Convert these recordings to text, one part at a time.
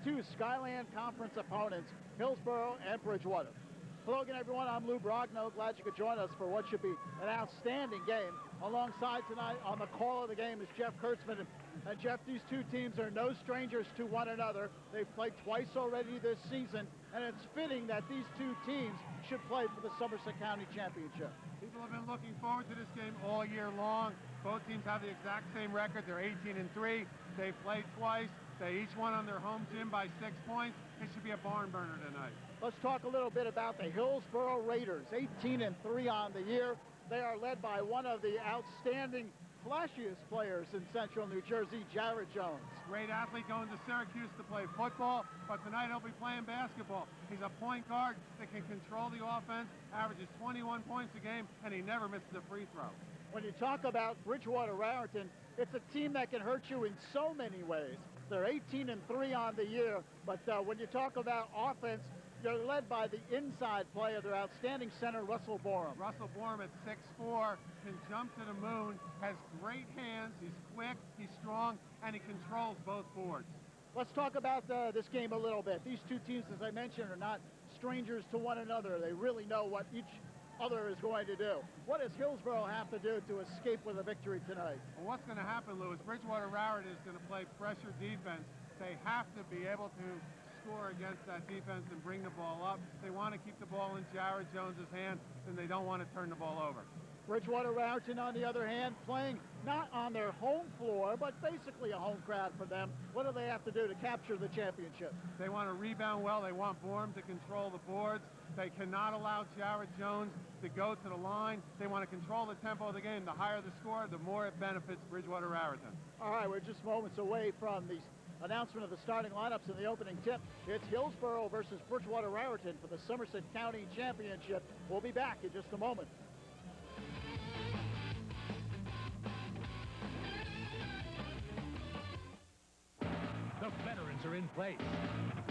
two Skyland Conference opponents, Hillsborough and Bridgewater. Hello again, everyone. I'm Lou Brogno. Glad you could join us for what should be an outstanding game. Alongside tonight on the call of the game is Jeff Kurtzman. And Jeff, these two teams are no strangers to one another. They've played twice already this season, and it's fitting that these two teams should play for the Somerset County Championship. People have been looking forward to this game all year long. Both teams have the exact same record. They're 18-3. They've played twice. They each won on their home gym by 6 points. It should be a barn burner tonight. Let's talk a little bit about the Hillsborough Raiders, 18-3 on the year. They are led by one of the outstanding, flashiest players in Central New Jersey, Jared Jones. Great athlete going to Syracuse to play football, but tonight he'll be playing basketball. He's a point guard that can control the offense, averages 21 points a game, and he never misses a free throw. When you talk about Bridgewater-Raritan, it's a team that can hurt you in so many ways. They're 18-3 on the year, but when you talk about offense, they're led by the inside player, their outstanding center, Russell Borum. Russell Borum at 6'4", can jump to the moon, has great hands, he's quick, he's strong, and he controls both boards. Let's talk about this game a little bit. These two teams, as I mentioned, are not strangers to one another. They really know what each other is going to do. What does Hillsborough have to do to escape with a victory tonight? Well, what's going to happen, Lou, is Bridgewater-Raritan is going to play pressure defense. They have to be able to score against that defense and bring the ball up. They want to keep the ball in Jared Jones's hand, and they don't want to turn the ball over. Bridgewater-Raritan, on the other hand, playing not on their home floor, but basically a home crowd for them. What do they have to do to capture the championship? They want to rebound well. They want Borum to control the boards. They cannot allow Jared Jones to go to the line. They want to control the tempo of the game. The higher the score, the more it benefits Bridgewater-Raritan. All right, we're just moments away from the announcement of the starting lineups in the opening tip. It's Hillsborough versus Bridgewater-Raritan for the Somerset County Championship. We'll be back in just a moment. The veterans are in place.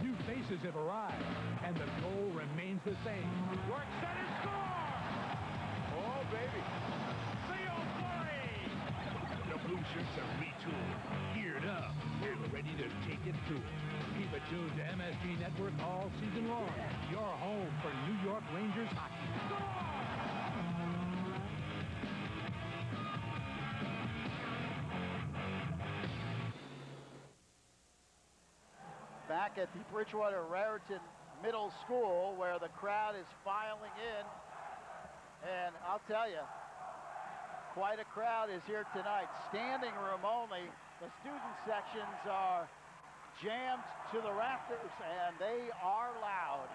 New faces have arrived, and the goal remains the same. Work, set, and score! Oh, baby. The old flurry! The blue shirts are retooled, geared up, and ready to take it to it. Keep it tuned to MSG Network all season long. Your home for New York Rangers hockey. Score! Back at the Bridgewater-Raritan Middle School, where the crowd is filing in. And I'll tell you, quite a crowd is here tonight. Standing room only. The student sections are jammed to the rafters, and they are loud.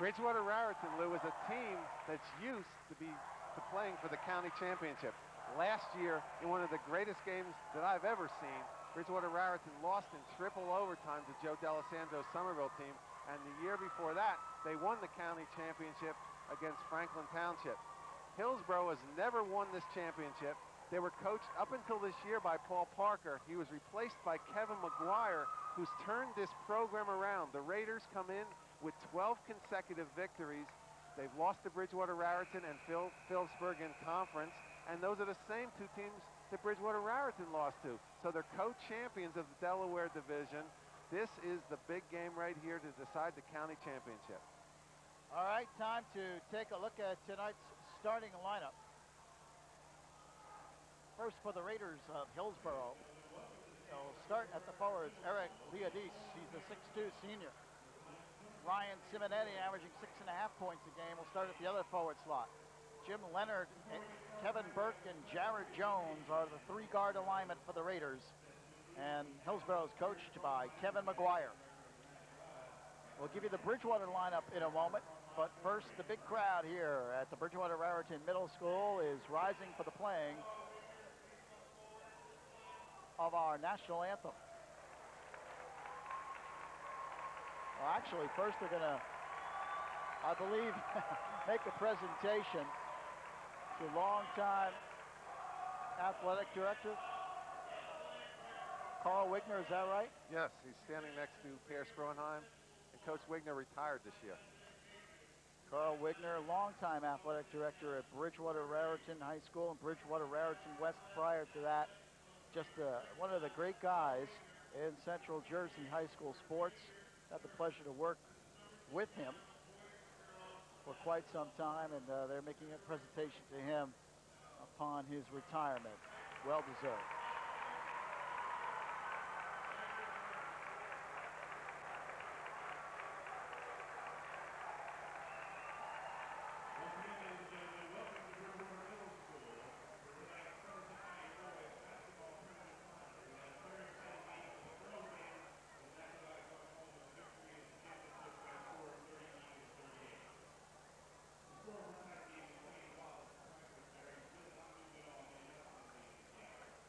Bridgewater-Raritan, Lou, is a team that's used to playing for the county championship. Last year, in one of the greatest games that I've ever seen, Bridgewater-Raritan lost in triple overtime to Joe D'Alessandro's Somerville team, and the year before that, they won the county championship against Franklin Township. Hillsborough has never won this championship. They were coached up until this year by Paul Parker. He was replaced by Kevin McGuire, who's turned this program around. The Raiders come in with 12 consecutive victories. They've lost to Bridgewater-Raritan and Phillipsburg in conference, and those are the same two teams that Bridgewater-Raritan lost to. So they're co-champions of the Delaware Division. This is the big game right here to decide the county championship. All right, time to take a look at tonight's starting lineup. First for the Raiders of Hillsborough. They'll start at the forwards, Eric Leodis. He's a 6'2" senior. Ryan Simonetti, averaging 6.5 points a game, will start at the other forward slot. Jim Leonard, Kevin Burke, and Jared Jones are the three-guard alignment for the Raiders. And Hillsborough is coached by Kevin McGuire. We'll give you the Bridgewater lineup in a moment, but first, the big crowd here at the Bridgewater-Raritan Middle School is rising for the playing of our national anthem. Well, actually, first they're going to, I believe, make a presentation to longtime athletic director Carl Wigner, is that right? Yes, he's standing next to Per Sproenheim, and Coach Wigner retired this year. Carl Wigner, longtime athletic director at Bridgewater-Raritan High School and Bridgewater-Raritan West prior to that. Just one of the great guys in Central Jersey high school sports. Had the pleasure to work with him for quite some time, and they're making a presentation to him upon his retirement. Well deserved.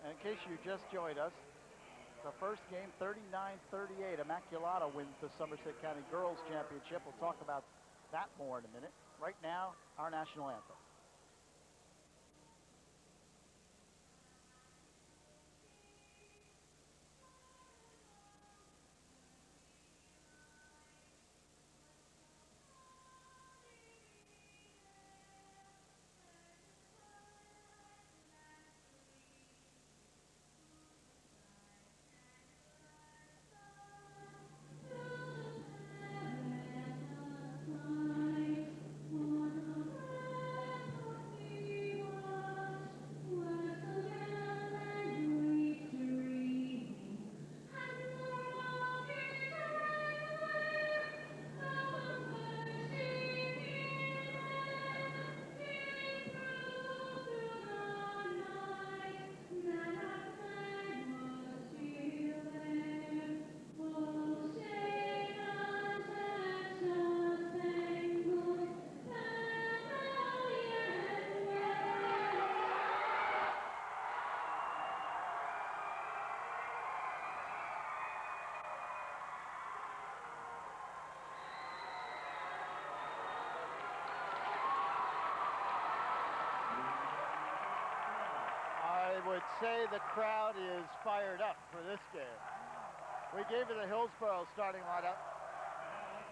In case you just joined us, the first game, 39-38. Immaculata wins the Somerset County Girls Championship. We'll talk about that more in a minute. Right now, our national anthem. I would say the crowd is fired up for this game. We gave you the Hillsborough starting lineup.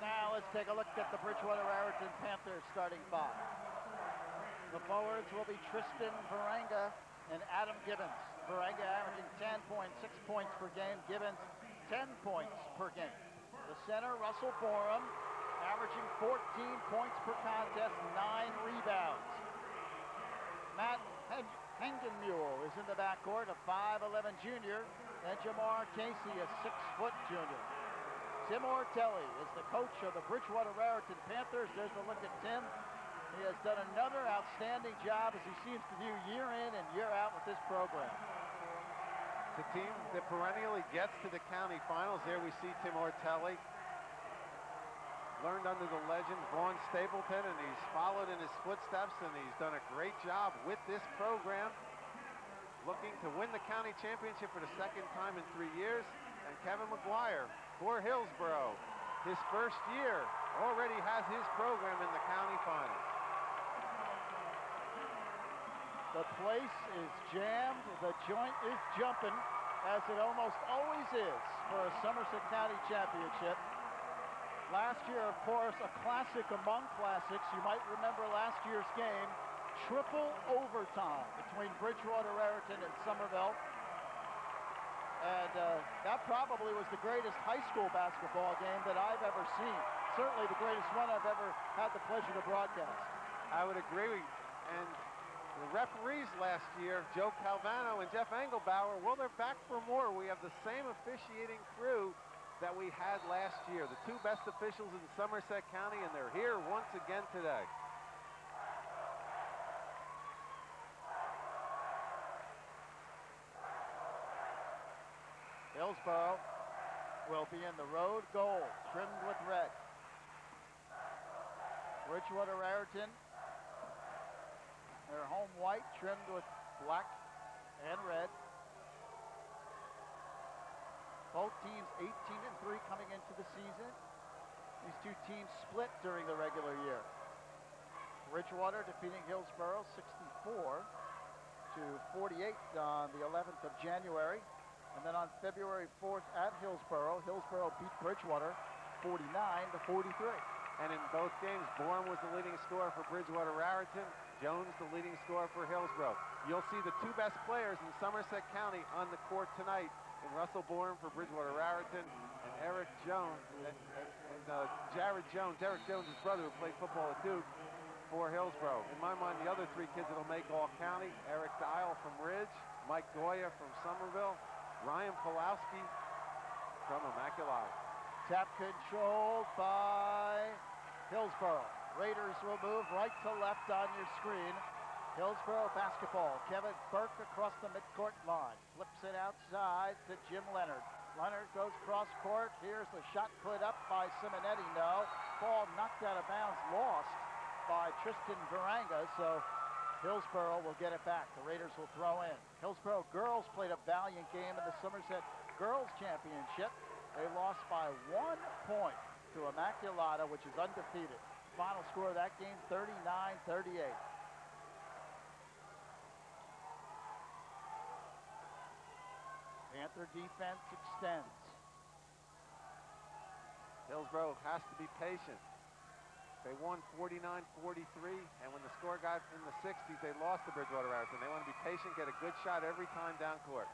Now let's take a look at the Bridgewater-Raritan Panthers starting five. The forwards will be Tristan Varanga and Adam Gibbons. Varanga averaging 10.6 points per game. Gibbons 10 points per game. The center, Russell Borum, averaging 14 points per contest, 9 rebounds. Matt Hengenmule is in the backcourt, a 5'11 junior, and Jamar Casey, a 6-foot junior. Tim Ortelli is the coach of the Bridgewater-Raritan Panthers. There's a look at Tim. He has done another outstanding job, as he seems to do year in and year out with this program. The team that perennially gets to the county finals, there we see Tim Ortelli. Learned under the legend Vaughn Stapleton, and he's followed in his footsteps, and he's done a great job with this program, looking to win the county championship for the second time in 3 years. And Kevin McGuire for Hillsborough, his first year, already has his program in the county finals. The place is jammed, the joint is jumping, as it almost always is for a Somerset County championship. Last year, of course, a classic among classics. You might remember last year's game, triple overtime between Bridgewater-Raritan and Somerville. And that probably was the greatest high school basketball game that I've ever seen. Certainly the greatest one I've ever had the pleasure to broadcast. I would agree. And the referees last year, Joe Calvano and Jeff Engelbauer, well, they're back for more. We have the same officiating crew that we had last year. The two best officials in Somerset County, and they're here once again today. Hillsborough will be in the road gold, trimmed with red. Bridgewater-Raritan, their home white, trimmed with black and red. Both teams 18-3 coming into the season. These two teams split during the regular year. Bridgewater defeating Hillsborough 64-48 on the 11th of January. And then on February 4th at Hillsborough, Hillsborough beat Bridgewater 49-43. And in both games, Bourne was the leading scorer for Bridgewater-Raritan, Jones the leading scorer for Hillsborough. You'll see the two best players in Somerset County on the court tonight and Russell Bourne for Bridgewater-Raritan, and Eric Jones, and Jared Jones, Derek Jones' brother who played football at Duke, for Hillsborough. In my mind, the other three kids that'll make All-County, Eric Dial from Ridge, Mike Goya from Somerville, Ryan Pulowski from Immaculata. Tap controlled by Hillsborough. Raiders will move right to left on your screen. Hillsborough basketball. Kevin Burke across the midcourt line. Flips it outside to Jim Leonard. Leonard goes cross court. Here's the shot put up by Simonetti. No. Ball knocked out of bounds, lost by Tristan Varanga, so Hillsborough will get it back. The Raiders will throw in. Hillsborough girls played a valiant game in the Somerset Girls Championship. They lost by 1 point to Immaculata, which is undefeated. Final score of that game, 39-38. Panther defense extends. Hillsborough has to be patient. They won 49-43, and when the score got in the 60s, they lost to Bridgewater-Raritan. They want to be patient, get a good shot every time down court.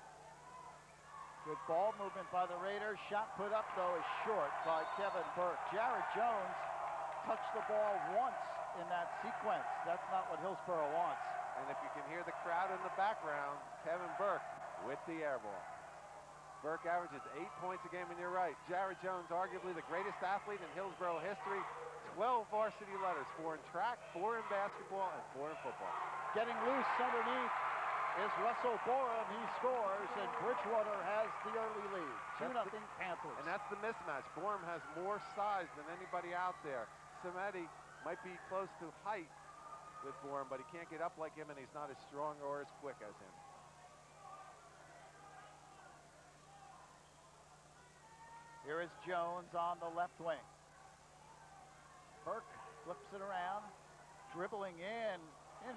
Good ball movement by the Raiders. Shot put up, though, is short by Kevin Burke. Jared Jones touched the ball once in that sequence. That's not what Hillsborough wants. And if you can hear the crowd in the background, Kevin Burke with the air ball. Burke averages 8 points a game, and you're right. Jared Jones, arguably the greatest athlete in Hillsborough history. 12 varsity letters, 4 in track, 4 in basketball, and 4 in football. Getting loose underneath is Russell Borum. He scores, and Bridgewater has the early lead. 2-0 Panthers. And that's the mismatch. Borum has more size than anybody out there. Simonetti might be close to height with Borum, but he can't get up like him, and he's not as strong or as quick as him. Here is Jones on the left wing. Burke flips it around, dribbling in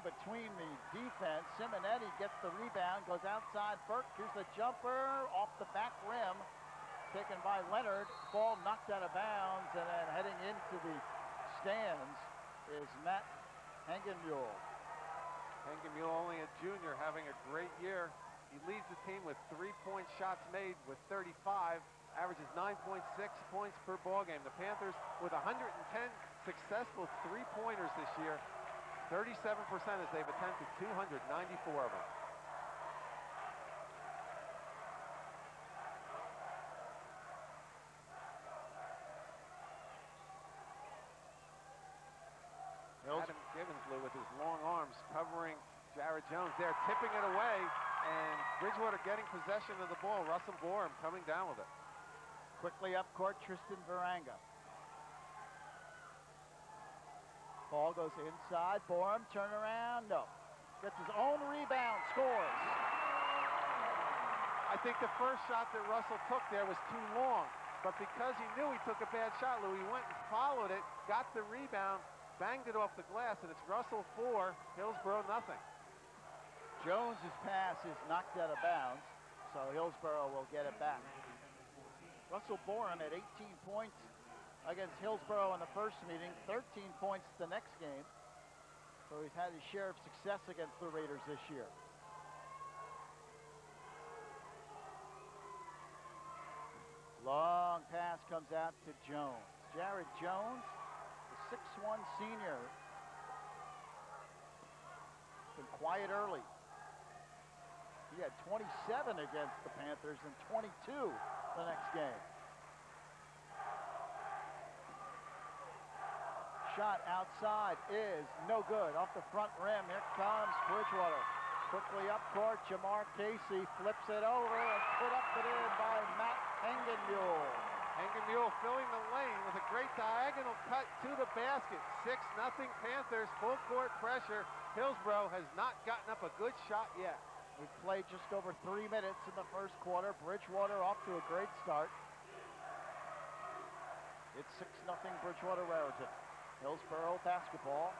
between the defense. Simonetti gets the rebound, goes outside. Burke, here's the jumper off the back rim, taken by Leonard. Ball knocked out of bounds, and then heading into the stands is Matt Hengenmule. Hengenmule, only a junior, having a great year. He leads the team with 3-point shots made with 35. Averages 9.6 points per ball game. The Panthers with 110 successful three-pointers this year, 37% as they've attempted 294 of them. Adam Givenslew with his long arms covering Jared Jones there, tipping it away, and Bridgewater getting possession of the ball. Russell Borum coming down with it. Quickly up court, Tristan Varanga. Ball goes inside. Borum, turn around, no. Gets his own rebound, scores. I think the first shot that Russell took there was too long, but because he knew he took a bad shot, Lou, he went and followed it, got the rebound, banged it off the glass, and it's Russell 4, Hillsborough nothing. Jones's pass is knocked out of bounds, so Hillsborough will get it back. Russell Borum at 18 points against Hillsborough in the first meeting, 13 points the next game. So he's had his share of success against the Raiders this year. Long pass comes out to Jones. Jared Jones, the 6'1 senior. Been quiet early. He had 27 against the Panthers and 22 the next game. Shot outside is no good. Off the front rim, here comes Bridgewater. Quickly up court, Jamar Casey flips it over and put up and in by Matt Hengenmule. Hengenmule filling the lane with a great diagonal cut to the basket. 6-0 Panthers, full court pressure. Hillsborough has not gotten up a good shot yet. We've played just over 3 minutes in the first quarter. Bridgewater off to a great start. It's 6-0 Bridgewater-Raritan. Hillsborough basketball.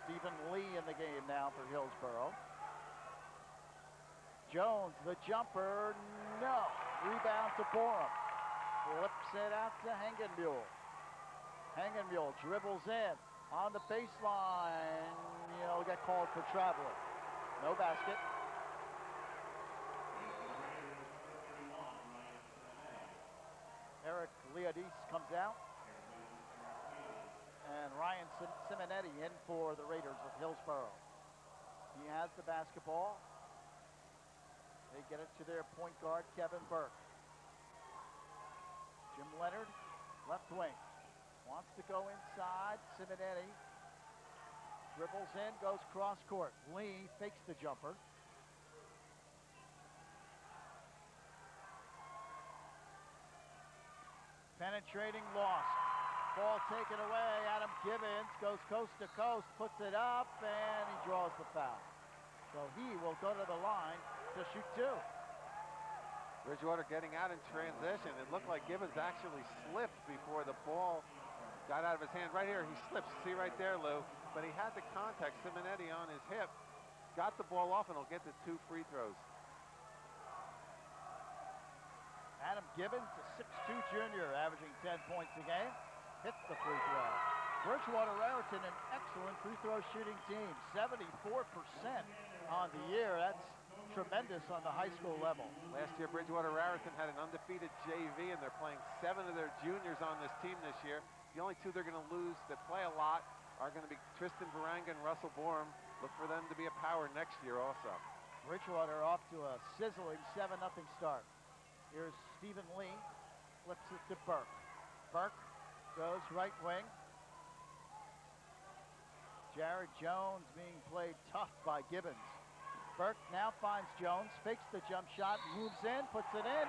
Stephen Lee in the game now for Hillsborough. Jones, the jumper, no. Rebound to Borum. Flips it out to Hengenmule. Hengenmule dribbles in on the baseline. He'll get called for traveling. No basket. Leodis comes out. And Ryan Simonetti in for the Raiders of Hillsborough. He has the basketball. They get it to their point guard, Kevin Burke. Jim Leonard, left wing. Wants to go inside. Simonetti dribbles in, goes cross court. Lee fakes the jumper. Penetrating, lost. Ball taken away. Adam Gibbons goes coast to coast, puts it up, and he draws the foul. So he will go to the line to shoot two. Bridgewater getting out in transition. It looked like Gibbons actually slipped before the ball got out of his hand. Right here, he slips. See right there, Lou. But he had the contact, Simonetti, on his hip. Got the ball off, and he'll get the 2 free throws. Adam Gibbons, a 6'2 junior, averaging 10 points a game, hits the free throw. Bridgewater-Raritan, an excellent free throw shooting team, 74% on the year. That's tremendous on the high school level. Last year, Bridgewater-Raritan had an undefeated JV, and they're playing 7 of their juniors on this team this year. The only 2 they're going to lose that play a lot are going to be Tristan Varanga and Russell Borum. Look for them to be a power next year also. Bridgewater off to a sizzling 7-0 start. Here's Stephen Lee, flips it to Burke. Burke goes right wing. Jared Jones being played tough by Gibbons. Burke now finds Jones, fakes the jump shot, moves in, puts it in.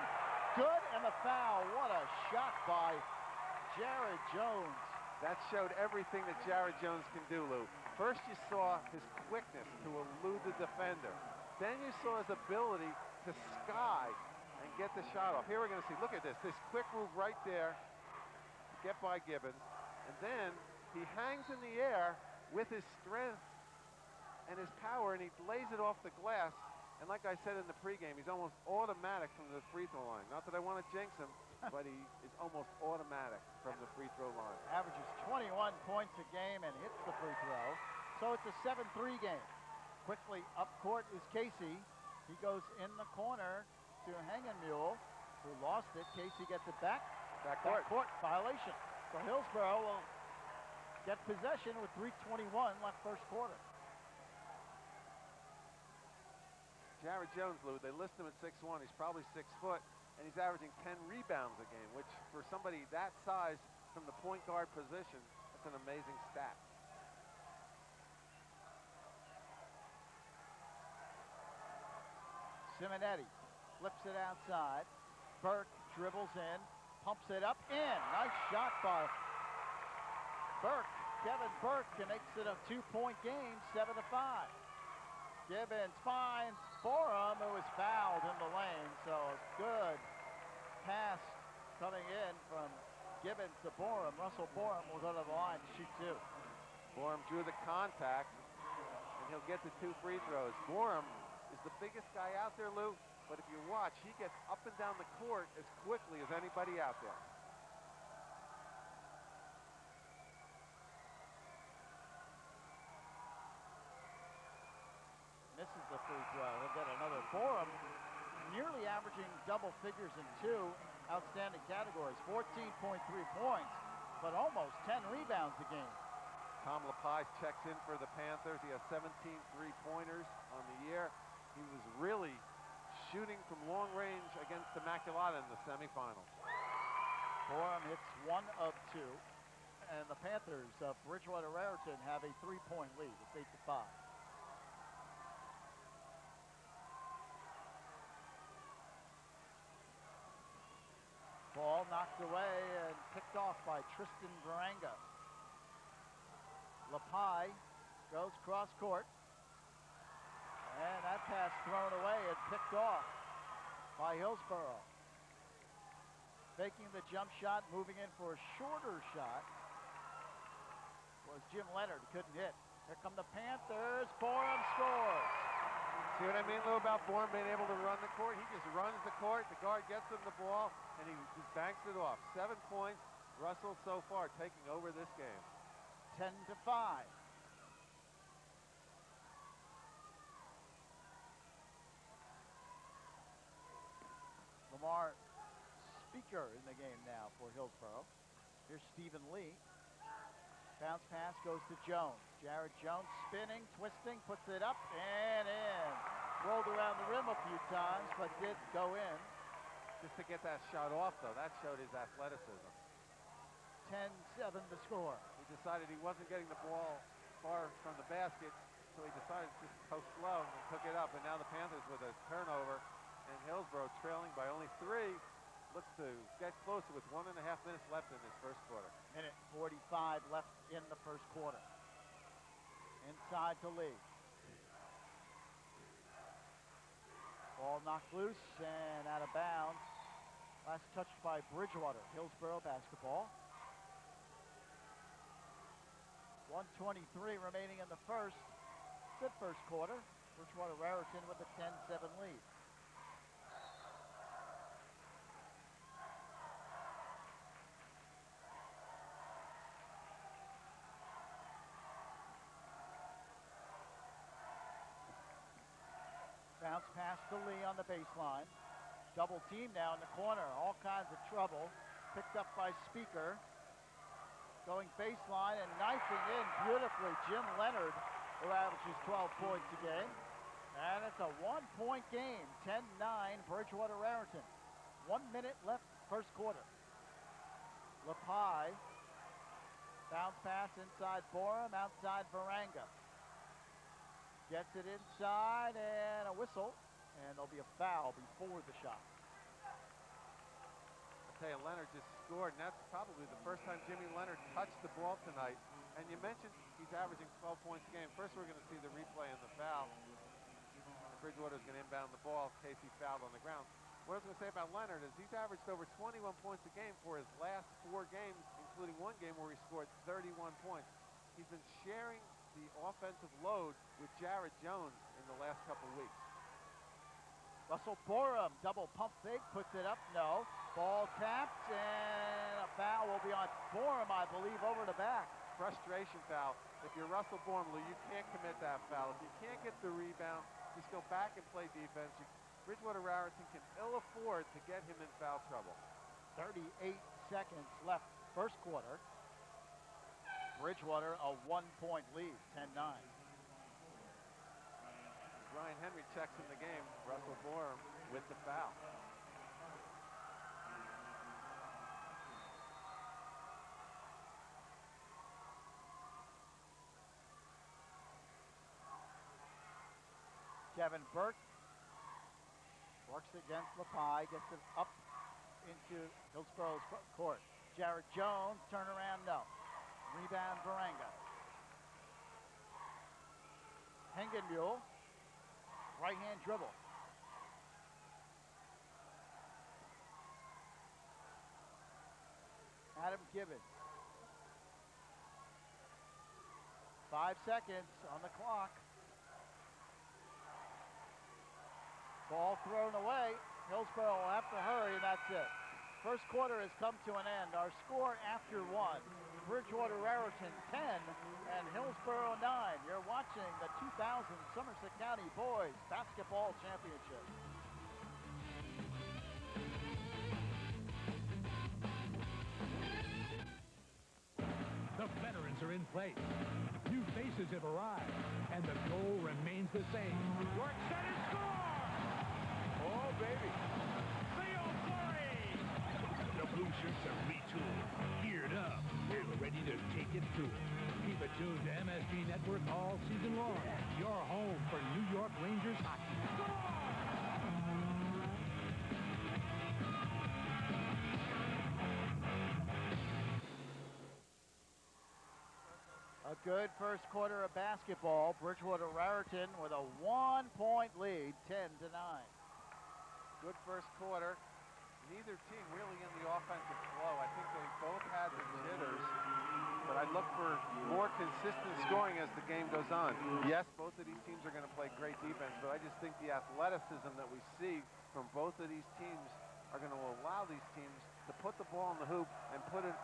Good, and the foul. What a shot by Jared Jones. That showed everything that Jared Jones can do, Lou. First you saw his quickness to elude the defender. Then you saw his ability to sky and get the shot off. Here we're going to see, look at this quick move right there to get by Gibbons. And then he hangs in the air with his strength and his power, and he lays it off the glass. And like I said in the pregame, he's almost automatic from the free throw line. Not that I want to jinx him, but he is almost automatic from the free throw line. Averages 21 points a game and hits the free throw. So it's a 7-3 game. Quickly up court is Casey. He goes in the corner to Hangenmule, who lost it. Casey gets it back. Backcourt violation. So Hillsborough will get possession with 3:21 left first quarter. Jared Jones, Lou, they list him at 6'1". He's probably 6 foot, and he's averaging 10 rebounds a game, which for somebody that size from the point guard position, that's an amazing stat. Simonetti flips it outside. Burke dribbles in, pumps it up, in. Nice shot by Burke. Kevin Burke makes it a 2-point game, 7-5. Gibbons finds Borum, who was fouled in the lane, so a good pass coming in from Gibbons to Borum. Russell Borum will go to the line to shoot 2. Borum drew the contact, and he'll get the 2 free throws. Borum is the biggest guy out there, Lou, but if you watch, he gets up and down the court as quickly as anybody out there. Misses the free throw. He'll get another. Borum nearly averaging double figures in 2 outstanding categories. 14.3 points, but almost 10 rebounds a game. Tom LaPage checks in for the Panthers. He has 17 3-pointers on the year. He was really shooting from long range against Immaculata in the semifinals. Borum hits 1 of 2, and the Panthers of Bridgewater-Raritan have a 3-point lead. It's 8-5. Ball knocked away and picked off by Tristan Varanga. LaPage goes cross court. And that pass thrown away and picked off by Hillsborough. Faking the jump shot, moving in for a shorter shot was Jim Leonard. Couldn't hit. Here come the Panthers. Borum scores. See what I mean, Lou, about Borum being able to run the court? He just runs the court. The guard gets him the ball, and he just banks it off. 7 points. Russell so far taking over this game. 10-5. Lamar Speaker in the game now for Hillsborough. Here's Stephen Lee. Bounce pass goes to Jones. Jared Jones spinning, twisting, puts it up and in. Rolled around the rim a few times, but did go in. Just to get that shot off, though, that showed his athleticism. 10-7 the score. He decided he wasn't getting the ball far from the basket, so he decided to just post low and took it up. And now the Panthers with a turnover, and Hillsborough trailing by only 3. Looks to get closer with 1.5 minutes left in this first quarter. Minute 45 left in the first quarter. Inside to Lee. Ball knocked loose and out of bounds. Last touch by Bridgewater. Hillsborough basketball. 1:23 remaining in the first. Good first quarter. Bridgewater-Raritan with a 10-7 lead. Bounce pass to Lee on the baseline. Double team now in the corner. All kinds of trouble. Picked up by Speaker. Going baseline and knifing in beautifully. Jim Leonard, who averages 12 points a game. And it's a 1-point game. 10-9 Bridgewater-Raritan. 1 minute left first quarter. LaPie. Bounce pass inside Borum, outside Varanga. Gets it inside and a whistle, and there'll be a foul before the shot. I'll tell you, Leonard just scored, and that's probably the first time Jimmy Leonard touched the ball tonight. And you mentioned he's averaging 12 points a game. First, we're going to see the replay and the foul. Bridgewater's going to inbound the ball in case he fouled on the ground. What I was going to say about Leonard is he's averaged over 21 points a game for his last 4 games, including one game where he scored 31 points. He's been sharing the offensive load with Jared Jones in the last couple weeks. Russell Borum, double pump fake, puts it up, no. Ball tapped, and a foul will be on Borum, I believe, over the back. Frustration foul. If you're Russell Borum, Lou, you can't commit that foul. If you can't get the rebound, just go back and play defense. Bridgewater-Raritan can ill afford to get him in foul trouble. 38 seconds left first quarter. Bridgewater a 1-point lead, 10-9. Ryan Henry checks in the game. Russell Borum with the foul. Kevin Burke works against LaPie, gets it up into Hillsborough's court. Jared Jones, turnaround, no. Rebound, Varanga. Hengenmuhl, right-hand dribble. Adam Gibbons. 5 seconds on the clock. Ball thrown away. Hillsborough will have to hurry, and that's it. First quarter has come to an end. Our score after 1. Bridgewater-Raritan 10 and Hillsborough 9. You're watching the 2000 Somerset County Boys Basketball Championship. The veterans are in place. New faces have arrived, and the goal remains the same. Work, set, and score! Oh, baby. The blue shirts are retooled, geared up, and ready to take it to it. Keep it tuned to MSG Network all season long. Your home for New York Rangers hockey. A good first quarter of basketball. Bridgewater-Raritan with a 1-point lead, 10-9. Good first quarter. Neither team really in the offensive flow. I think they both had the jitters, but I look for more consistent scoring as the game goes on. Yes, both of these teams are going to play great defense, but I just think the athleticism that we see from both of these teams are going to allow these teams to put the ball in the hoop and put it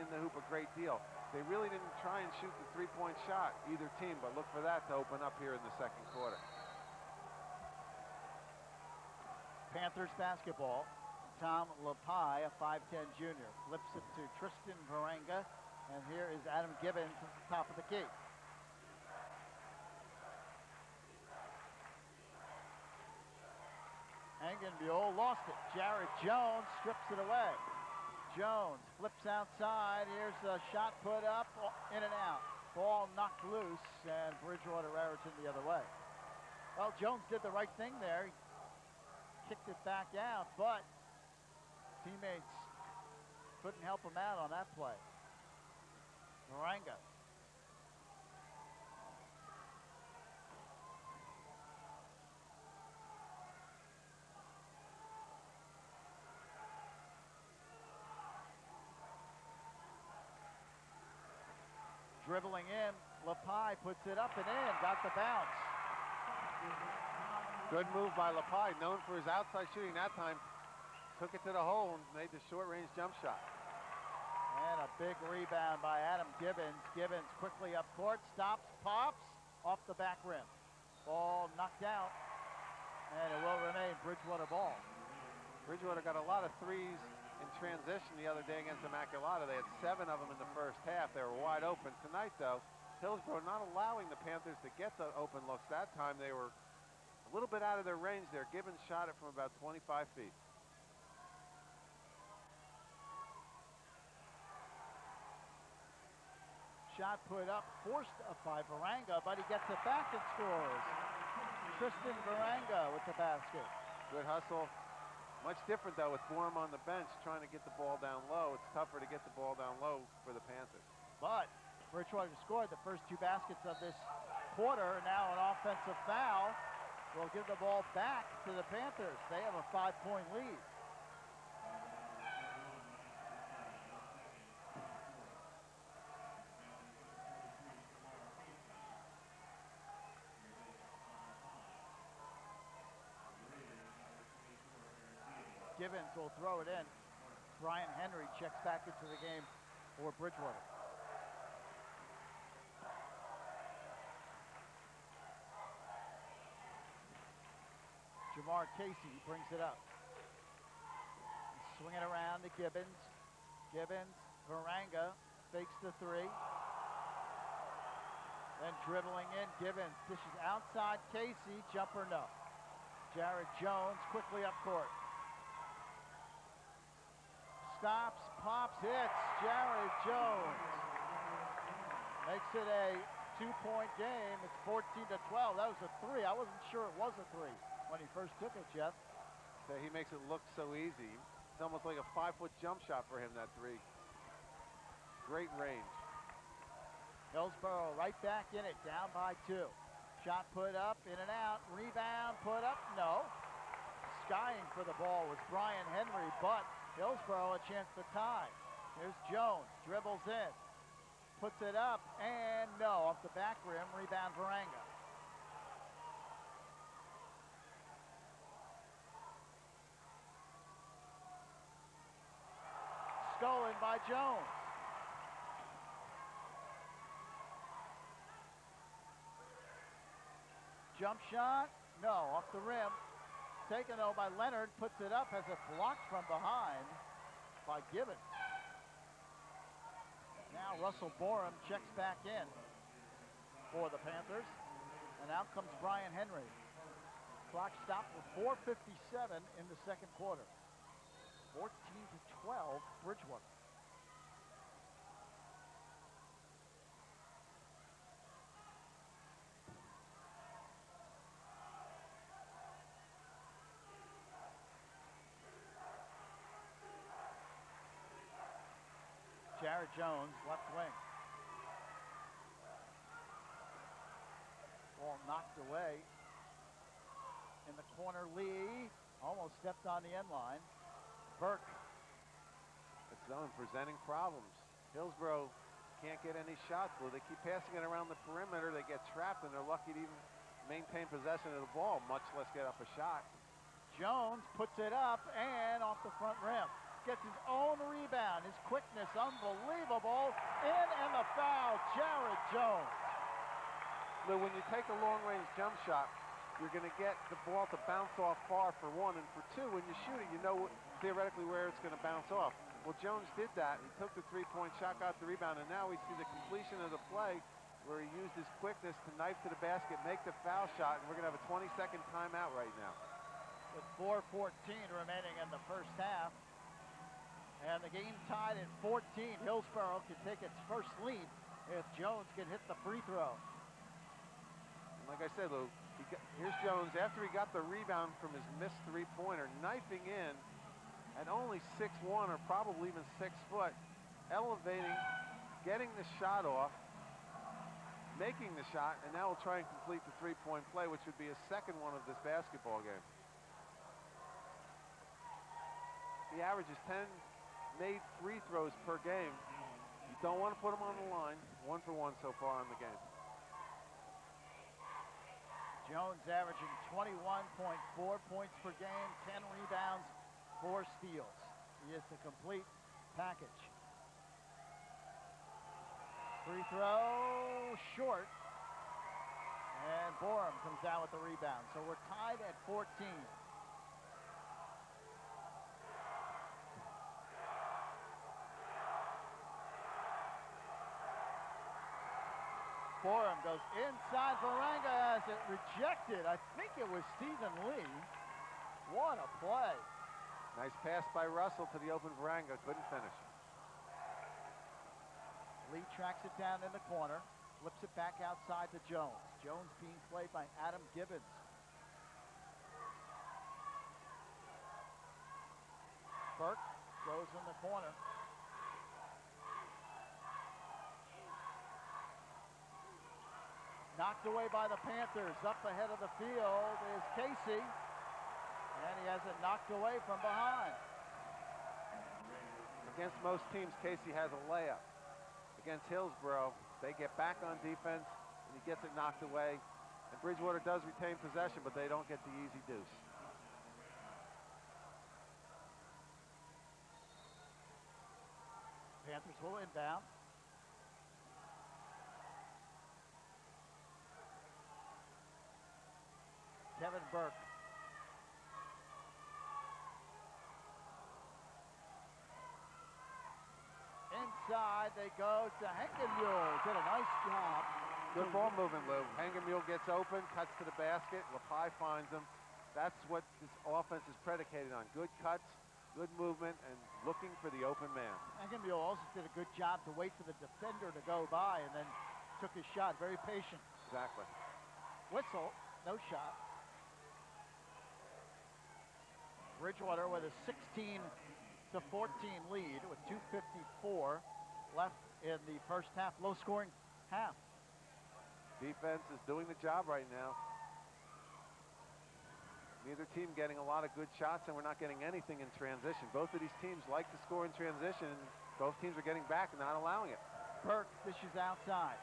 in the hoop a great deal. They really didn't try and shoot the three-point shot, either team, but look for that to open up here in the second quarter. Panthers basketball. Tom Lepai, a 5'10 junior. Flips it to Tristan Varanga, and here is Adam Gibbons at the top of the key. Engenbuhl lost it. Jared Jones strips it away. Jones flips outside. Here's a shot put up, in and out. Ball knocked loose, and Bridgewater-Raritan the other way. Well, Jones did the right thing there. He kicked it back out, but teammates couldn't help him out on that play. Varanga. Dribbling in, Lepai puts it up and in, got the bounce. Good move by Lepai, known for his outside shooting that time. Took it to the hole and made the short-range jump shot. And a big rebound by Adam Gibbons. Gibbons quickly up court, stops, pops, off the back rim. Ball knocked out, and it will remain Bridgewater ball. Bridgewater got a lot of threes in transition the other day against Immaculata. They had 7 of them in the first half. They were wide open. Tonight, though, Hillsborough not allowing the Panthers to get the open looks. That time they were a little bit out of their range there. Gibbons shot it from about 25 feet. Shot put up, forced up by Varanga, but he gets it back and scores. Tristan Varanga with the basket. Good hustle. Much different, though, with Borum on the bench trying to get the ball down low. It's tougher to get the ball down low for the Panthers. But Bridgewater scored the first 2 baskets of this quarter. Now an offensive foul will give the ball back to the Panthers. They have a 5-point lead. Gibbons will throw it in. Brian Henry checks back into the game for Bridgewater. Jamar Casey brings it up. Swing it around to Gibbons. Gibbons, Varanga fakes the 3. Then dribbling in, Gibbons dishes outside Casey, jumper no. Jared Jones quickly up court. Stops, pops, hits, Jared Jones. Makes it a 2-point game. It's 14-12. That was a 3. I wasn't sure it was a 3 when he first took it, Jeff. So he makes it look so easy. It's almost like a 5-foot jump shot for him, that 3. Great range. Hillsborough right back in it, down by 2. Shot put up, in and out, rebound, put up, no. Skying for the ball was Brian Henry, but Hillsborough a chance to tie. Here's Jones, dribbles in, puts it up, and no, off the back rim, rebound Varanga. Stolen by Jones. Jump shot, no, off the rim. Taken though by Leonard, puts it up, has it blocked from behind by Gibbons. Now Russell Borum checks back in for the Panthers, and out comes Brian Henry. Clock stopped with 4:57 in the second quarter. 14-12, Bridgewater. Jared Jones, left wing. Ball knocked away. In the corner, Lee almost stepped on the end line. Burke. The zone presenting problems. Hillsborough can't get any shots. Well, they keep passing it around the perimeter. They get trapped, and they're lucky to even maintain possession of the ball, much less get up a shot. Jones puts it up and off the front rim. Gets his own rebound. His quickness, unbelievable. In and the foul, Jared Jones. Lou, when you take a long-range jump shot, you're going to get the ball to bounce off far for 1, and for 2, when you shoot it, you know theoretically where it's going to bounce off. Well, Jones did that. He took the three-point shot, got the rebound, and now we see the completion of the play where he used his quickness to knife to the basket, make the foul shot, and we're going to have a 20-second timeout right now. With 4:14 remaining in the first half, and the game tied at 14. Hillsborough can take its first lead if Jones can hit the free throw. And like I said, Lou, here's Jones after he got the rebound from his missed three-pointer, knifing in at only 6'1", or probably even 6 foot, elevating, getting the shot off, making the shot, and now we'll try and complete the three-point play, which would be a second one of this basketball game. He averages 10 made free throws per game. You don't want to put him on the line. 1 for 1 so far in the game. Jones averaging 21.4 points per game, 10 rebounds, 4 steals. He is the complete package. Free throw short, and Borum comes down with the rebound. So we're tied at 14. Borum goes inside Varanga, has it rejected. I think it was Stephen Lee. What a play. Nice pass by Russell to the open Varanga, couldn't finish. Lee tracks it down in the corner, flips it back outside to Jones. Jones being played by Adam Gibbons. Burke goes in the corner. Knocked away by the Panthers. Up ahead of the field is Casey. And he has it knocked away from behind. Against most teams, Casey has a layup. Against Hillsborough, they get back on defense, and he gets it knocked away. And Bridgewater does retain possession, but they don't get the easy deuce. Panthers will inbound. Kevin Burke. Inside they go to Henkenmule. Did a nice job. Good ball movement, Lou. Henkenmule gets open, cuts to the basket. Lepai finds him. That's what this offense is predicated on. Good cuts, good movement, and looking for the open man. Henkenmule also did a good job to wait for the defender to go by and then took his shot. Very patient. Exactly. Whistle, no shot. Bridgewater with a 16-14 lead with 2:54 left in the first half. Low scoring half. Defense is doing the job right now. Neither team getting a lot of good shots, and we're not getting anything in transition. Both of these teams like to score in transition, and both teams are getting back and not allowing it. Burke dishes outside.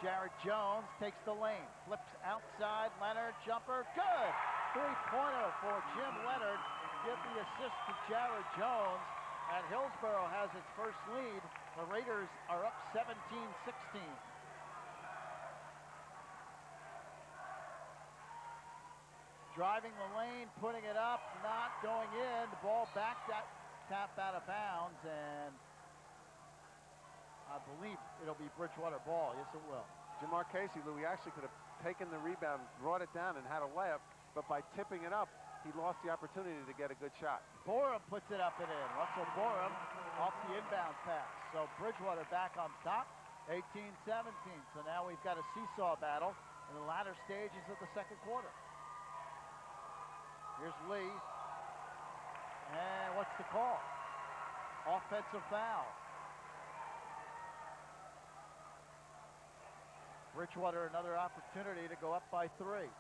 Jared Jones takes the lane. Flips outside. Leonard, jumper, good! Three-pointer for Jim Leonard. Give the assist to Jared Jones, and Hillsborough has its first lead. The Raiders are up 17-16. Driving the lane, putting it up, not going in. The ball backed that tap out of bounds, and I believe it'll be Bridgewater ball. Yes, it will. Jamar Casey, Lou, he actually could have taken the rebound, brought it down, and had a layup, but by tipping it up, he lost the opportunity to get a good shot. Borum puts it up and in. Russell Borum off the inbound pass. So Bridgewater back on top, 18-17. So now we've got a seesaw battle in the latter stages of the second quarter. Here's Lee. And what's the call? Offensive foul. Bridgewater another opportunity to go up by 3.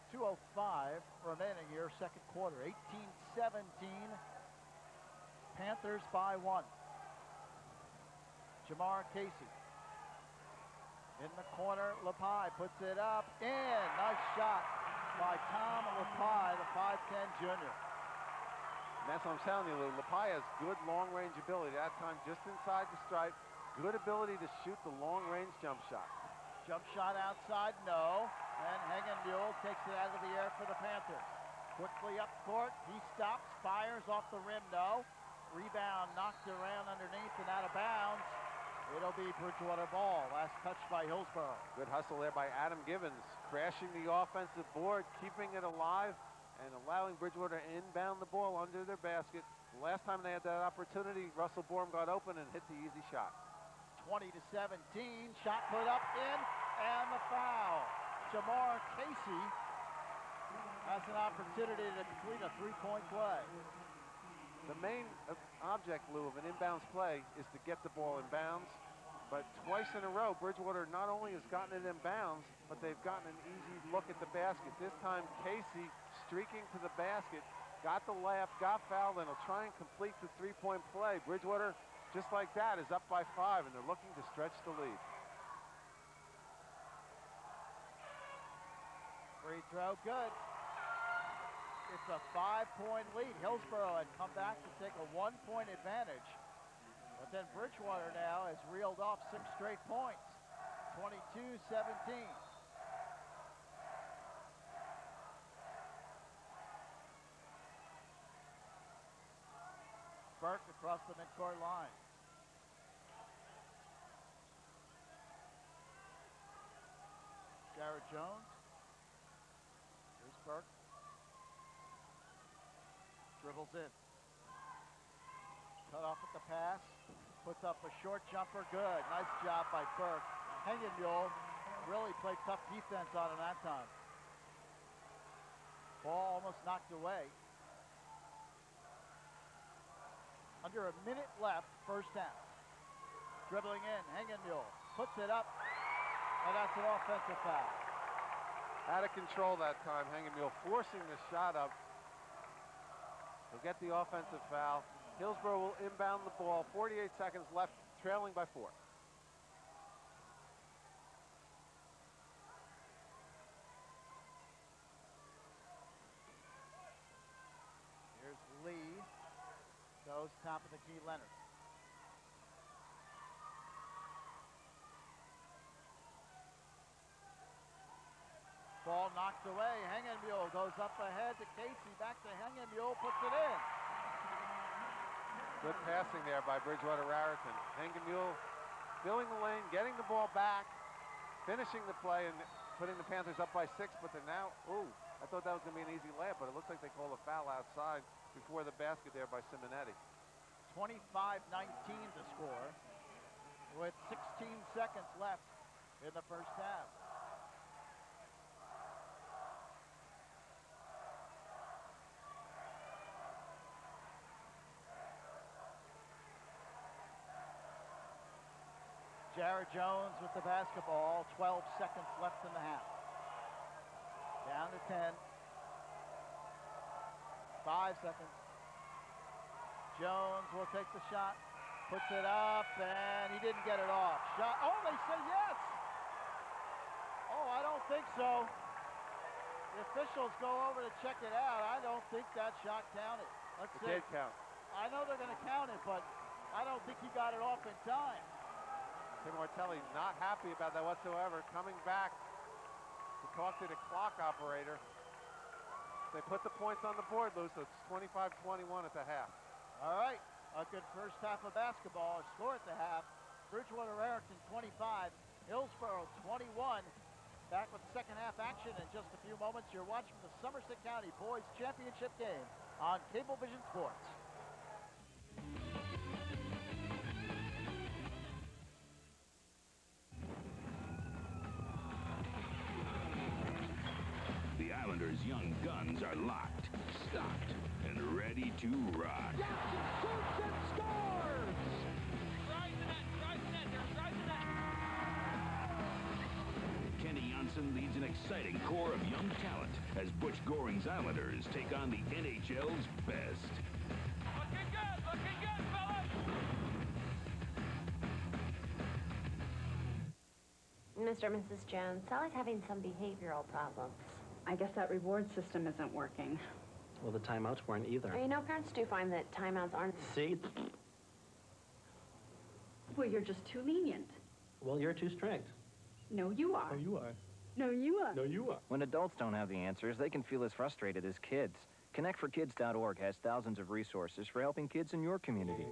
2:05 remaining here, second quarter. 18-17. Panthers by 1. Jamar Casey. In the corner, Lepai puts it up. In. Nice shot by Tom Lepai, the 5'10 junior. And that's what I'm telling you, Lou. Lepai has good long-range ability. That time just inside the stripe. Good ability to shoot the long-range jump shot. Jump shot outside, no. And Henkenmule takes it out of the air for the Panthers. Quickly up court, he stops, fires off the rim, no. Rebound knocked around underneath and out of bounds. It'll be Bridgewater ball. Last touch by Hillsborough. Good hustle there by Adam Gibbons, crashing the offensive board, keeping it alive, and allowing Bridgewater to inbound the ball under their basket. The last time they had that opportunity, Russell Bourne got open and hit the easy shot. 20-17, shot put up in, and the foul. Jamar Casey has an opportunity to complete a three-point play. The main object, Lou, of an inbounds play is to get the ball in bounds. But twice in a row, Bridgewater not only has gotten it in bounds, but they've gotten an easy look at the basket. This time, Casey streaking to the basket, got the layup, got fouled, and will try and complete the three-point play. Bridgewater, just like that, is up by 5, and they're looking to stretch the lead. Free throw, good. It's a 5-point lead. Hillsborough had come back to take a 1-point advantage. But then Bridgewater now has reeled off 6 straight points. 22-17. Burke across the midcourt line. Jared Jones. Here's Burke. Dribbles in. Cut off at the pass. Puts up a short jumper. Good. Nice job by Burke. Hengenmule really played tough defense on him that time. Ball almost knocked away. Under a minute left, first half. Dribbling in. Hengenmule puts it up. And that's an offensive foul. Out of control that time. Hengenmule forcing the shot up. He'll get the offensive foul. Hillsborough will inbound the ball. 48 seconds left, trailing by 4. Here's Lee. Goes top of the key, Leonard. Ball knocked away. Hengenmule goes up ahead to Casey. Back to Hengenmule, puts it in. Good passing there by Bridgewater-Raritan. Hengenmule filling the lane, getting the ball back, finishing the play, and putting the Panthers up by 6. But they're now, I thought that was going to be an easy layup, but it looks like they call a foul outside before the basket there by Simonetti. 25-19 to score with 16 seconds left in the first half. Jared Jones with the basketball, 12 seconds left in the half. Down to 10. 5 seconds. Jones will take the shot, puts it up, and he didn't get it off. Shot, they say yes! I don't think so. The officials go over to check it out. I don't think that shot counted. Let's see. It did count. I know they're going to count it, but I don't think he got it off in time. Coach Ortelli not happy about that whatsoever. Coming back to talk to the clock operator. They put the points on the board, Lou, so it's 25-21 at the half. All right, a good first half of basketball. Score at the half. Bridgewater-Raritan 25, Hillsborough 21. Back with second half action in just a few moments. You're watching the Somerset County Boys Championship game on Cablevision Sports. The Islanders' young guns are locked, stocked, and ready to rock. Jackson shoots and scores! Drives the net, drives the net. Kenny Janssen leads an exciting core of young talent as Butch Goring's Islanders take on the NHL's best. Looking good, fellas! Mr. and Mrs. Jones, Sally's having some behavioral problems. I guess that reward system isn't working. Well, the timeouts weren't either. You know, parents do find that timeouts aren't... See? Well, you're just too lenient. Well, you're too strict. No, you are. Oh, you are. No, you are. No, you are. When adults don't have the answers, they can feel as frustrated as kids. ConnectForKids.org has thousands of resources for helping kids in your community.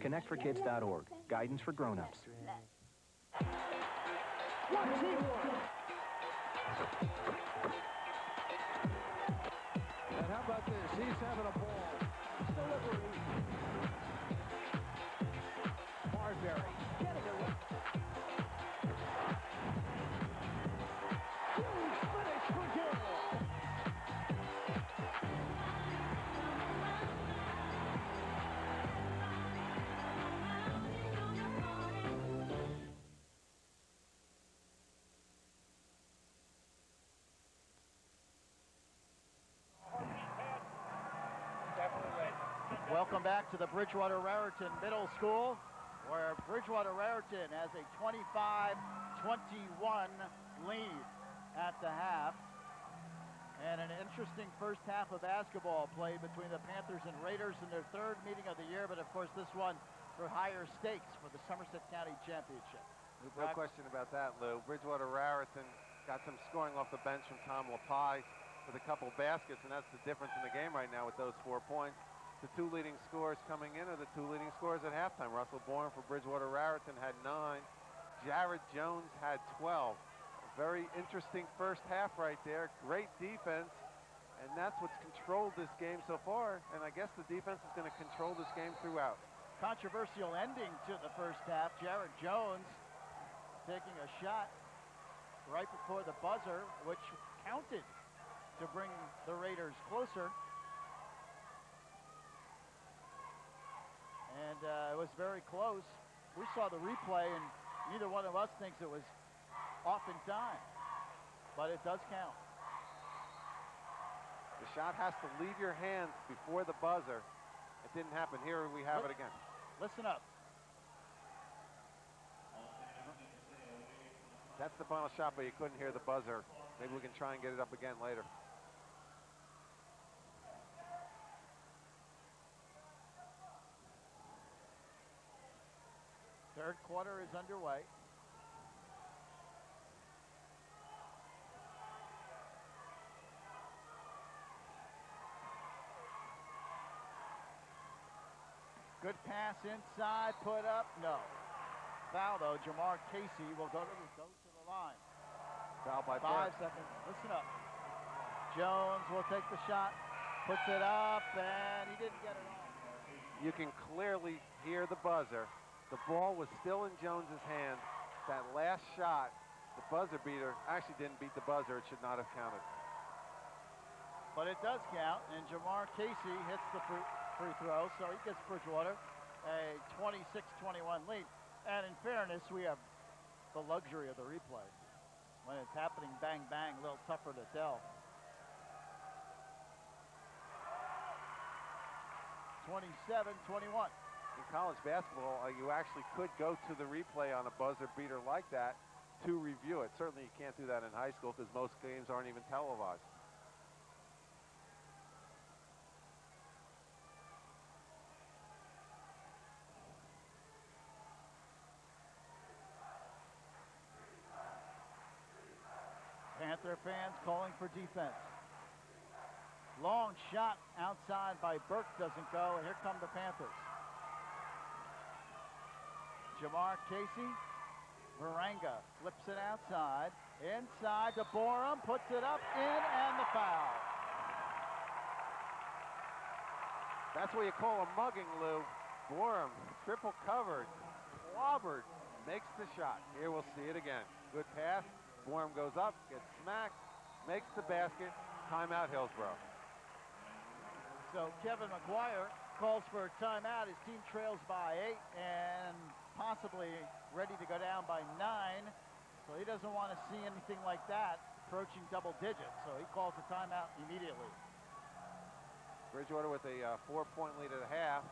ConnectForKids.org, guidance for grown-ups. And how about this? He's having a ball. Delivery. Marbury getting it right. Huge finish for Gill. Welcome back to the Bridgewater-Raritan Middle School, where Bridgewater-Raritan has a 25-21 lead at the half. And an interesting first half of basketball played between the Panthers and Raiders in their third meeting of the year, but of course this one for higher stakes for the Somerset County Championship. No question about that, Lou. Bridgewater-Raritan got some scoring off the bench from Tom LaPie with a couple baskets, and that's the difference in the game right now with those 4 points. The 2 leading scorers coming in are the 2 leading scorers at halftime. Russell Bourne for Bridgewater-Raritan had 9. Jared Jones had 12. A very interesting first half right there. Great defense, and that's what's controlled this game so far, and I guess the defense is going to control this game throughout. Controversial ending to the first half. Jared Jones taking a shot right before the buzzer, which counted to bring the Raiders closer. And it was very close. We saw the replay, and neither one of us thinks it was off in time, but it does count. The shot has to leave your hands before the buzzer. It didn't happen. Here we have it again. Listen up. That's the final shot, but you couldn't hear the buzzer. Maybe we can try and get it up again later. Third quarter is underway. Good pass inside, put up, no. Foul though, Jamar Casey will go to the line. Foul by 5 seconds, listen up. Jones will take the shot, puts it up, and he didn't get it off. You can clearly hear the buzzer. The ball was still in Jones's hand. That last shot, the buzzer beater, actually didn't beat the buzzer. It should not have counted. But it does count, and Jamar Casey hits the free throw, so he gets Bridgewater a 26-21 lead. And in fairness, we have the luxury of the replay. When it's happening bang, bang, a little tougher to tell. 27-21. In college basketball, you actually could go to the replay on a buzzer beater like that to review it. Certainly you can't do that in high school because most games aren't even televised. Panther fans calling for defense. Long shot outside by Burke doesn't go, and here come the Panthers. Jamar Casey, Varanga flips it outside, inside to Borum, puts it up, in, and the foul. That's what you call a mugging, Lou. Borum, triple covered, clobbered, makes the shot. Here we'll see it again. Good pass, Borum goes up, gets smacked, makes the basket, timeout Hillsborough. So Kevin McGuire calls for a timeout. His team trails by 8 and possibly ready to go down by 9. So he doesn't want to see anything like that approaching double digits. So he calls a timeout immediately. Bridgewater with a 4-point lead at a half.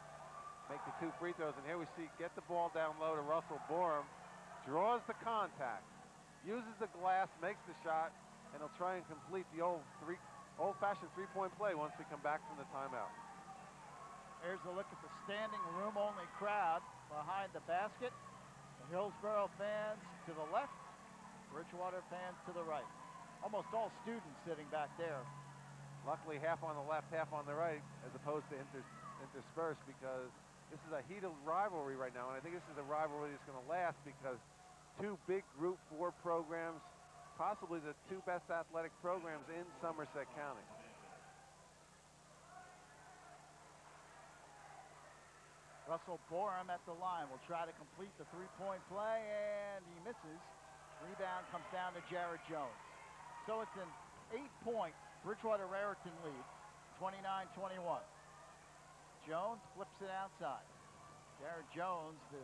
Make the 2 free throws. And here we see get the ball down low to Russell Borum. Draws the contact. Uses the glass, makes the shot. And he'll try and complete the old-fashioned 3-point play once we come back from the timeout. Here's a look at the standing room-only crowd behind the basket. The Hillsborough fans to the left, Bridgewater fans to the right. Almost all students sitting back there. Luckily, half on the left, half on the right, as opposed to interspersed, because this is a heated rivalry right now, and I think this is a rivalry that's going to last because two big Group 4 programs, possibly the two best athletic programs in Somerset County. Russell Borum at the line will try to complete the three-point play, and he misses. Rebound comes down to Jared Jones. So it's an 8-point Bridgewater-Raritan lead, 29-21. Jones flips it outside. Jared Jones, the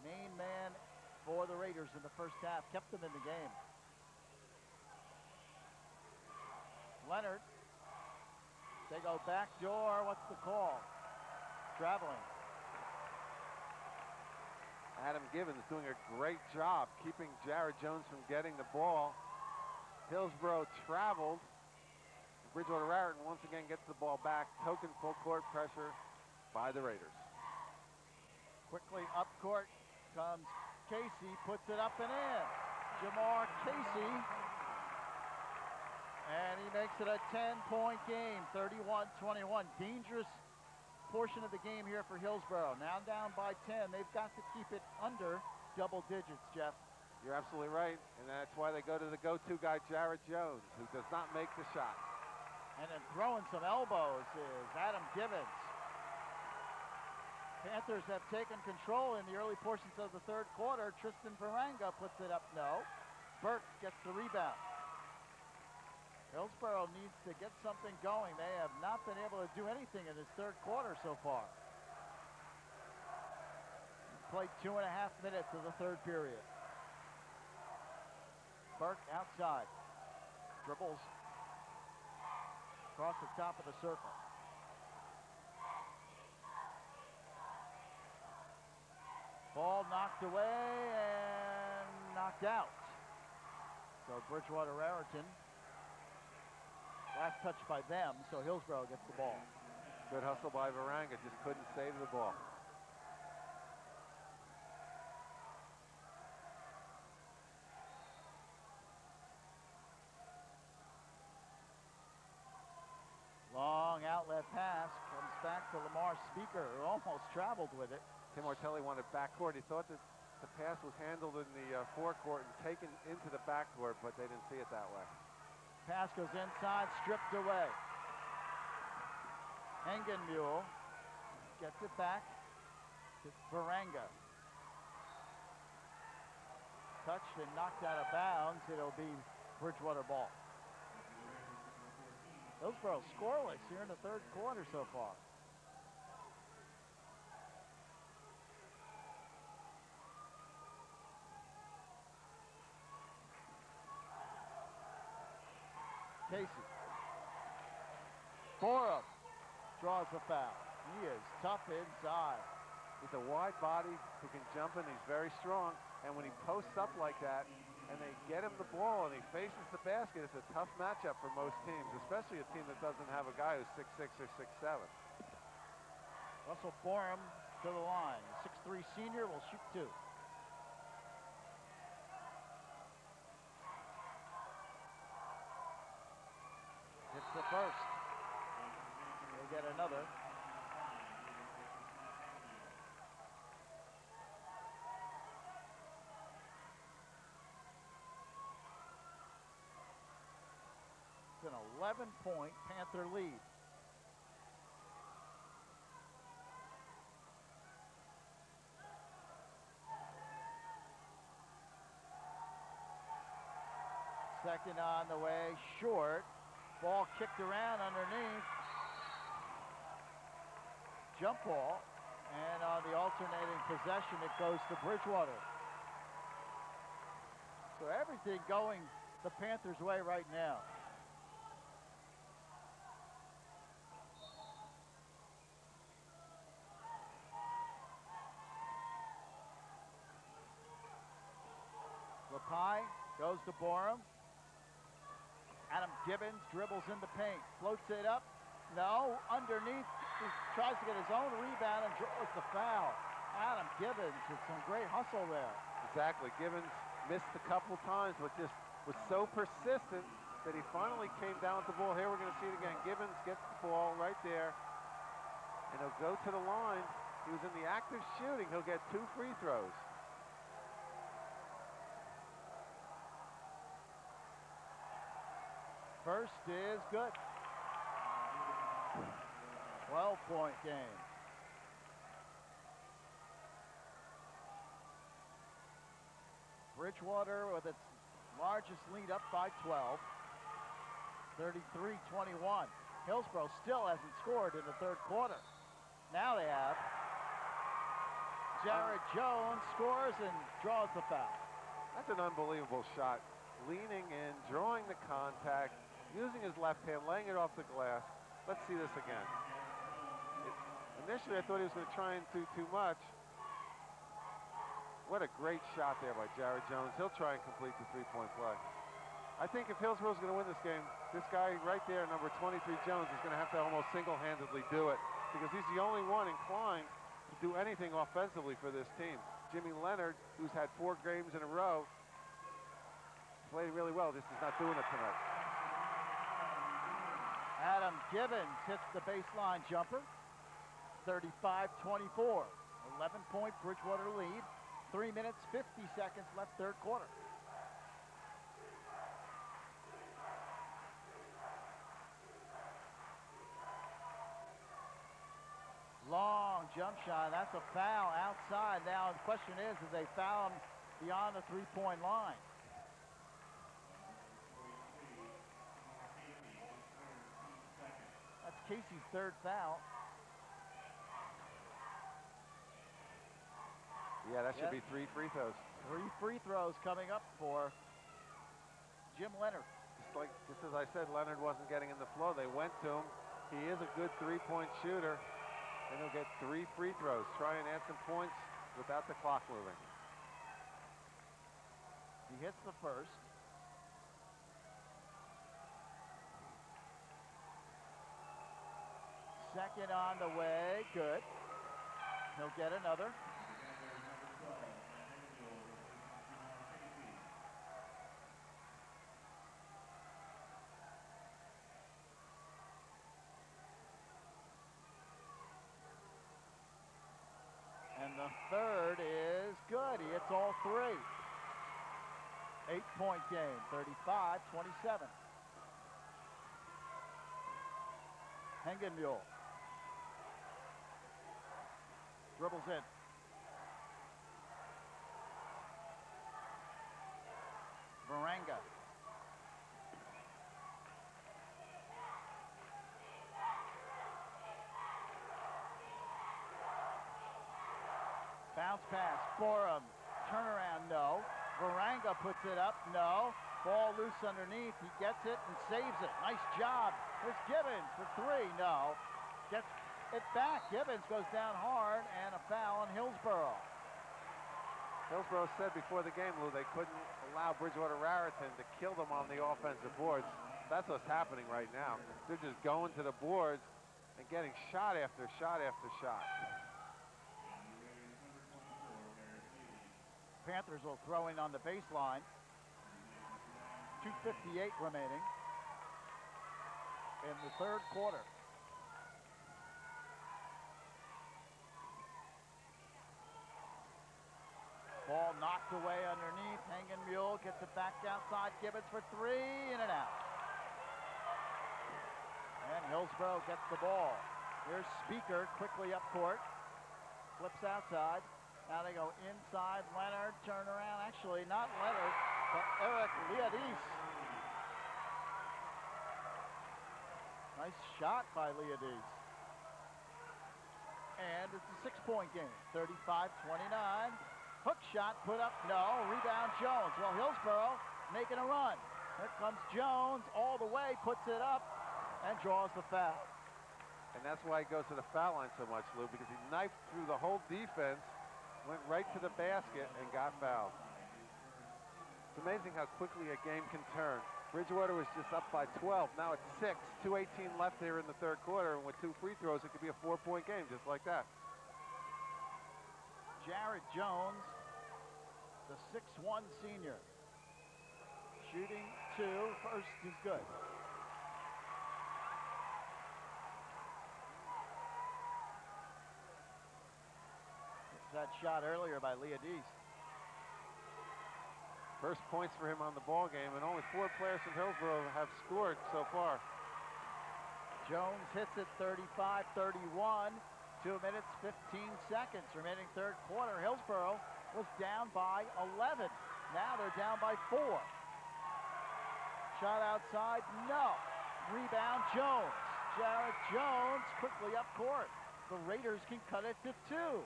main man for the Raiders in the first half, kept them in the game. Leonard, they go back door. What's the call? Traveling. Adam Gibbons doing a great job keeping Jared Jones from getting the ball. Hillsborough traveled. Bridgewater-Raritan once again gets the ball back. Token full court pressure by the Raiders. Quickly up court comes Casey, puts it up and in. Jamar Casey. And he makes it a 10-point game, 31-21. Dangerous portion of the game here for Hillsborough. Now down by 10. They've got to keep it under double digits, Jeff. You're absolutely right, and that's why they go to the go-to guy, Jared Jones, who does not make the shot. And then throwing some elbows is Adam Gibbons. Panthers have taken control in the early portions of the third quarter. Tristan Varanga puts it up, no. Burke gets the rebound. Hillsborough needs to get something going. They have not been able to do anything in this third quarter so far. Played 2.5 minutes of the third period. Burke outside. Dribbles across the top of the circle. Ball knocked away and knocked out. So Bridgewater-Raritan, last touch by them, so Hillsborough gets the ball. Good hustle by Varanga, just couldn't save the ball. Long outlet pass comes back to Lamar Speaker, who almost traveled with it. Tim Ortelli wanted backcourt. He thought that the pass was handled in the forecourt and taken into the backcourt, but they didn't see it that way. Pass goes inside, stripped away. Hengenmuhl gets it back to Varanga. Touched and knocked out of bounds. It'll be Bridgewater ball. Hillsborough scoreless here in the third quarter so far. Casey. Borum draws the foul. He is tough inside. He's a wide body who can jump in. He's very strong. And when he posts up like that and they get him the ball and he faces the basket, it's a tough matchup for most teams, especially a team that doesn't have a guy who's 6'6" or 6'7". Russell Borum to the line. 6'3" senior will shoot two. Hits the first. They get another. It's an 11-point Panther lead. Second on the way, short. Ball kicked around underneath. Jump ball. And on the alternating possession, it goes to Bridgewater. So everything going the Panthers' way right now. Lepai goes to Borum. Adam Gibbons dribbles in the paint, floats it up. No, underneath, he tries to get his own rebound and draws the foul. Adam Gibbons with some great hustle there. Exactly. Gibbons missed a couple times, but just was so persistent that he finally came down with the ball. Here we're going to see it again. Gibbons gets the ball right there, and he'll go to the line. He was in the act of shooting. He'll get 2 free throws. First is good. 12-point game. Bridgewater with its largest lead up by 12. 33-21. Hillsborough still hasn't scored in the third quarter. Now they have. Jared Jones scores and draws the foul. That's an unbelievable shot. Leaning in, drawing the contact, using his left hand, laying it off the glass. Let's see this again. Initially, I thought he was going to try and do too much. What a great shot there by Jared Jones. He'll try and complete the three-point play. I think if Hillsborough's going to win this game, this guy right there, number 23, Jones, is going to have to almost single-handedly do it because he's the only one inclined to do anything offensively for this team. Jimmy Leonard, who's had 4 games in a row, played really well. Just is not doing it tonight. Adam Gibbons hits the baseline jumper. 35-24. 11-point Bridgewater lead. 3 minutes, 50 seconds left, third quarter. Long jump shot. That's a foul outside. Now the question is they foul him beyond the three-point line? That's Casey's third foul. Yeah, that should be 3 free throws. 3 free throws coming up for Jim Leonard. Just as I said, Leonard wasn't getting in the flow. They went to him. He is a good three-point shooter, and he'll get 3 free throws. Try and add some points without the clock moving. He hits the first. Second on the way, good. He'll get another. And the third is good. He hits all 3. 8-point game, 35-27. Hengenmule. Dribbles in. Varanga. Bounce pass, Borum, turnaround, no. Varanga puts it up, no. Ball loose underneath, he gets it and saves it. Nice job. Here's Gibbons for 3, no. Gets it back, Gibbons goes down hard and a foul on Hillsborough. Hillsborough said before the game, Lou, they couldn't allow Bridgewater-Raritan to kill them on the offensive boards. That's what's happening right now. They're just going to the boards and getting shot after shot after shot. Panthers will throw in on the baseline. 2:58 remaining in the third quarter. Ball knocked away underneath. Hengenmule gets it back outside. Gibbons for 3, in and out. And Hillsborough gets the ball. Here's Speaker quickly up court. Flips outside. Now they go inside. Leonard, turn around. Actually, not Leonard, but Eric Liadis. Nice shot by Liadis. And it's a 6-point game. 35-29. Hook shot put up, no. Rebound Jones. Well, Hillsborough making a run. Here comes Jones all the way, puts it up, and draws the foul. And that's why he goes to the foul line so much, Lou, because he knifed through the whole defense, went right to the basket, and got fouled. It's amazing how quickly a game can turn. Bridgewater was just up by 12. Now it's 6. 2:18 left here in the third quarter, and with 2 free throws, it could be a 4-point game just like that. Jared Jones the 6'1" senior. Shooting 2, first is good. That shot earlier by Leadis. First points for him on the ball game, and only 4 players from Hillsborough have scored so far. Jones hits it 35-31. 2 minutes, 15 seconds remaining third quarter. Hillsborough was down by 11. Now they're down by 4. Shot outside, no. Rebound, Jones. Jared Jones quickly up court. The Raiders can cut it to 2.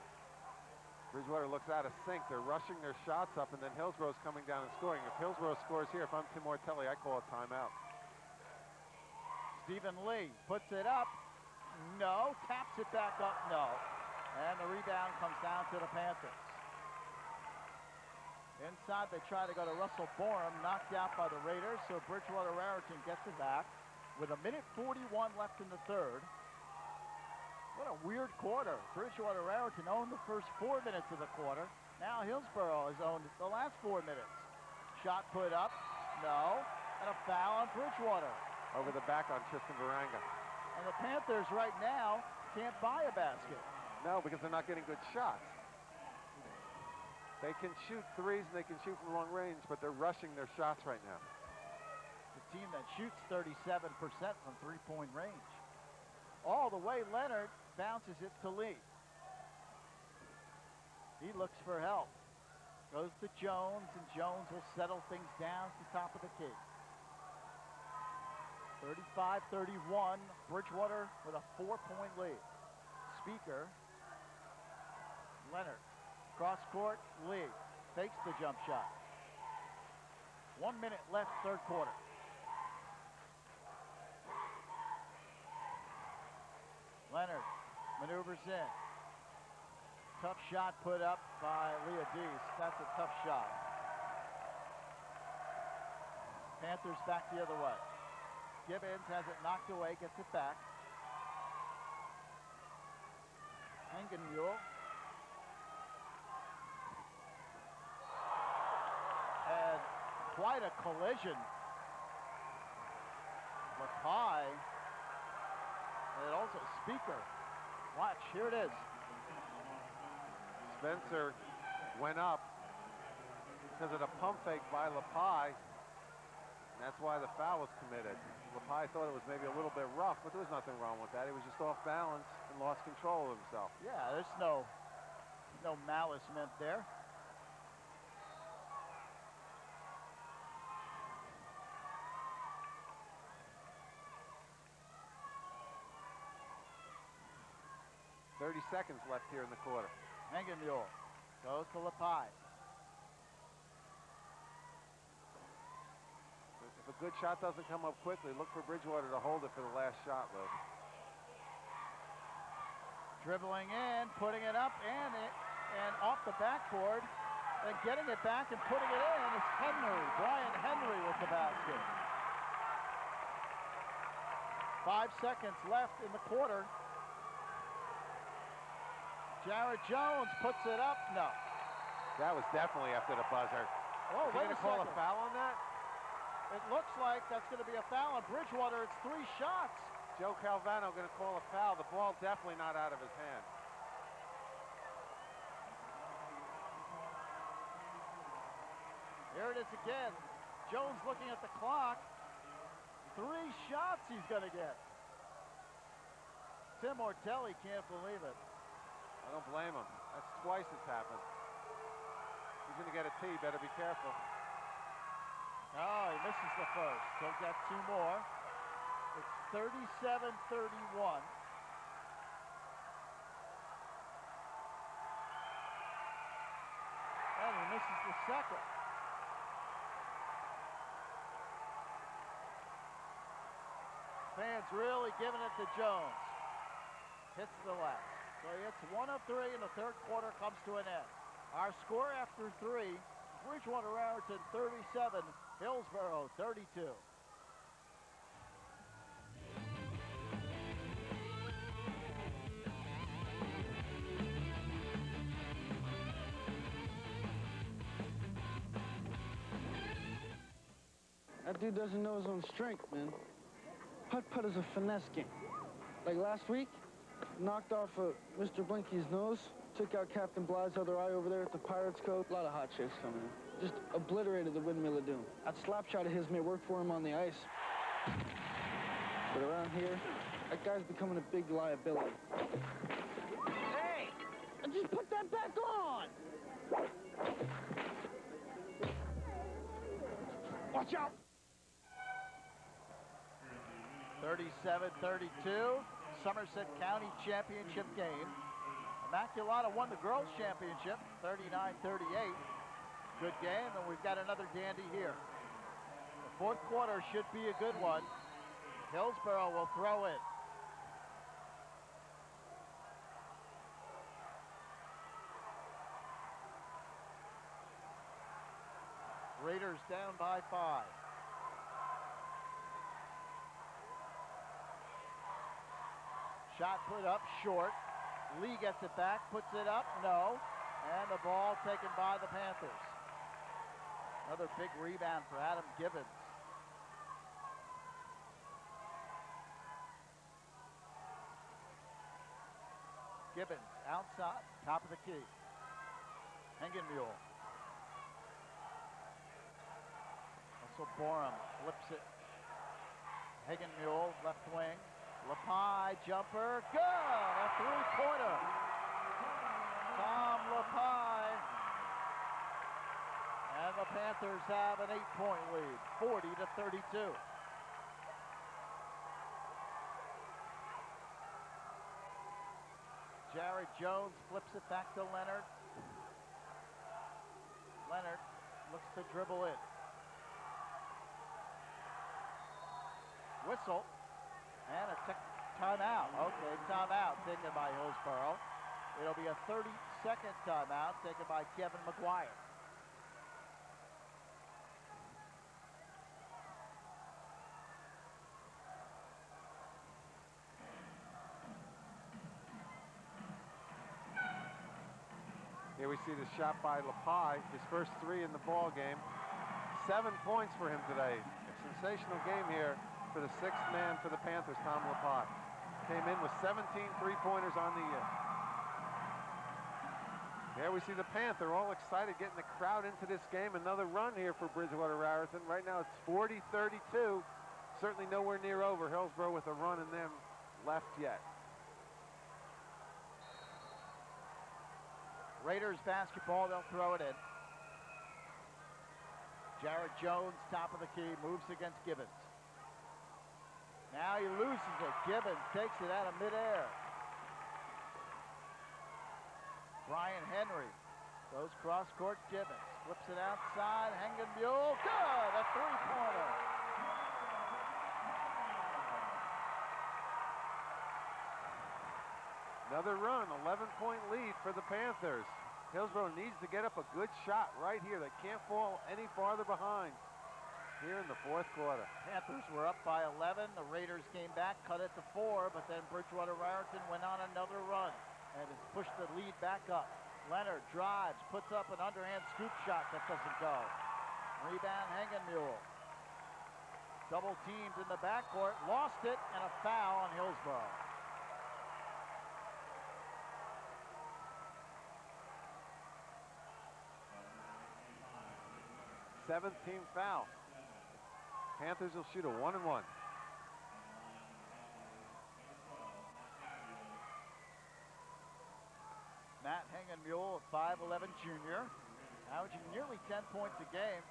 Bridgewater looks out of sync. They're rushing their shots up, and then Hillsborough's coming down and scoring. If Hillsborough scores here, if I'm Tim Ortelli, I call a timeout. Stephen Lee puts it up. No. Taps it back up. No. And the rebound comes down to the Panthers. Inside, they try to go to Russell Borum, knocked out by the Raiders, so Bridgewater-Raritan gets it back with 1:41 left in the third. What a weird quarter. Bridgewater-Raritan owned the first 4 minutes of the quarter. Now Hillsborough has owned the last 4 minutes. Shot put up, no, and a foul on Bridgewater. Over the back on Tristan Varanga. And the Panthers right now can't buy a basket. No, because they're not getting good shots. They can shoot threes and they can shoot from long range, but they're rushing their shots right now. The team that shoots 37% from three-point range. All the way, Leonard bounces it to Lee. He looks for help. Goes to Jones, and Jones will settle things down at the top of the key. 35-31, Bridgewater with a 4-point lead. Speaker, Leonard, cross court, Lee, fakes the jump shot. 1 minute left, third quarter. Leonard maneuvers in. Tough shot put up by Leadis. That's a tough shot. Panthers back the other way. Gibbons has it knocked away, gets it back. Engenmule. And quite a collision. Lakai. And also Speaker. Watch, here it is. Spencer went up because of the pump fake by Lapai. That's why the foul was committed. Lapai thought it was maybe a little bit rough, but there was nothing wrong with that. He was just off balance and lost control of himself. Yeah, there's no malice meant there. .30 seconds left here in the quarter. Engenmule goes to Lapai. If a good shot doesn't come up quickly, look for Bridgewater to hold it for the last shot, Lou. Dribbling in, putting it up, and off the backboard, and getting it back and putting it in is Henry. Brian Henry with the basket. 5 seconds left in the quarter. Jared Jones puts it up. No. That was definitely after the buzzer. Oh, wait a second. Call a foul on that? It looks like that's going to be a foul on Bridgewater. It's 3 shots. Joe Calvano going to call a foul. The ball definitely not out of his hand. Here it is again. Jones looking at the clock. 3 shots he's going to get. Tim Ortelli can't believe it. I don't blame him. That's twice it's happened. He's going to get a tee. Better be careful. Oh, he misses the first. He'll get 2 more. It's 37-31. And he misses the second. Fans really giving it to Jones. Hits the last. So it's 1 of 3, and the third quarter comes to an end. Our score after 3, Bridgewater-Raritan 37, Hillsborough 32. That dude doesn't know his own strength, man. Putt-putt is a finesse game. Like last week, knocked off Mr. Blinky's nose, took out Captain Bly's other eye over there at the Pirates Cove. A lot of hot chicks coming in. Just obliterated the Windmill of Doom. That slap shot of his may work for him on the ice. But around here, that guy's becoming a big liability. Hey! And just put that back on! Watch out! 37-32, Somerset County Championship game. Immaculata won the girls' championship, 39-38. Good game, and we've got another dandy here. The fourth quarter should be a good one. Hillsborough will throw in. Raiders down by 5. Shot put up short. Lee gets it back, puts it up, no. And the ball taken by the Panthers. Another big rebound for Adam Gibbons. Gibbons outside, top of the key. Hengenmule. Also Borum flips it. Hengenmule, left wing. Lepai jumper, good! A three-pointer. Tom Lepai. And the Panthers have an 8-point lead, 40-32. Jared Jones flips it back to Leonard. Leonard looks to dribble in. Whistle. And a timeout. Okay, timeout taken by Hillsborough. It'll be a 30-second timeout taken by Kevin McGuire. Here we see the shot by Lepai, his first 3 in the ball game. 7 points for him today. A sensational game here for the 6th man for the Panthers, Tom Lepai. Came in with 17 three-pointers on the year. There we see the Panther all excited, getting the crowd into this game. Another run here for Bridgewater-Raritan. Right now it's 40-32. Certainly nowhere near over. Hillsborough with a run in them left yet. Raiders basketball, they'll throw it in. Jared Jones, top of the key, moves against Gibbons. Now he loses it. Gibbons takes it out of midair. Brian Henry goes cross-court. Gibbons flips it outside. Hengenmule, good! A three-pointer. Another run, 11-point lead for the Panthers. Hillsborough needs to get up a good shot right here. They can't fall any farther behind here in the fourth quarter. Panthers were up by 11. The Raiders came back, cut it to 4, but then Bridgewater-Raritan went on another run and has pushed the lead back up. Leonard drives, puts up an underhand scoop shot that doesn't go. Rebound, Hengenmule. Double teamed in the backcourt, lost it, and a foul on Hillsborough. 17th foul. Panthers will shoot a 1-and-1. Matt Hengenmule, a 5'11" junior, averaging nearly 10 points a game.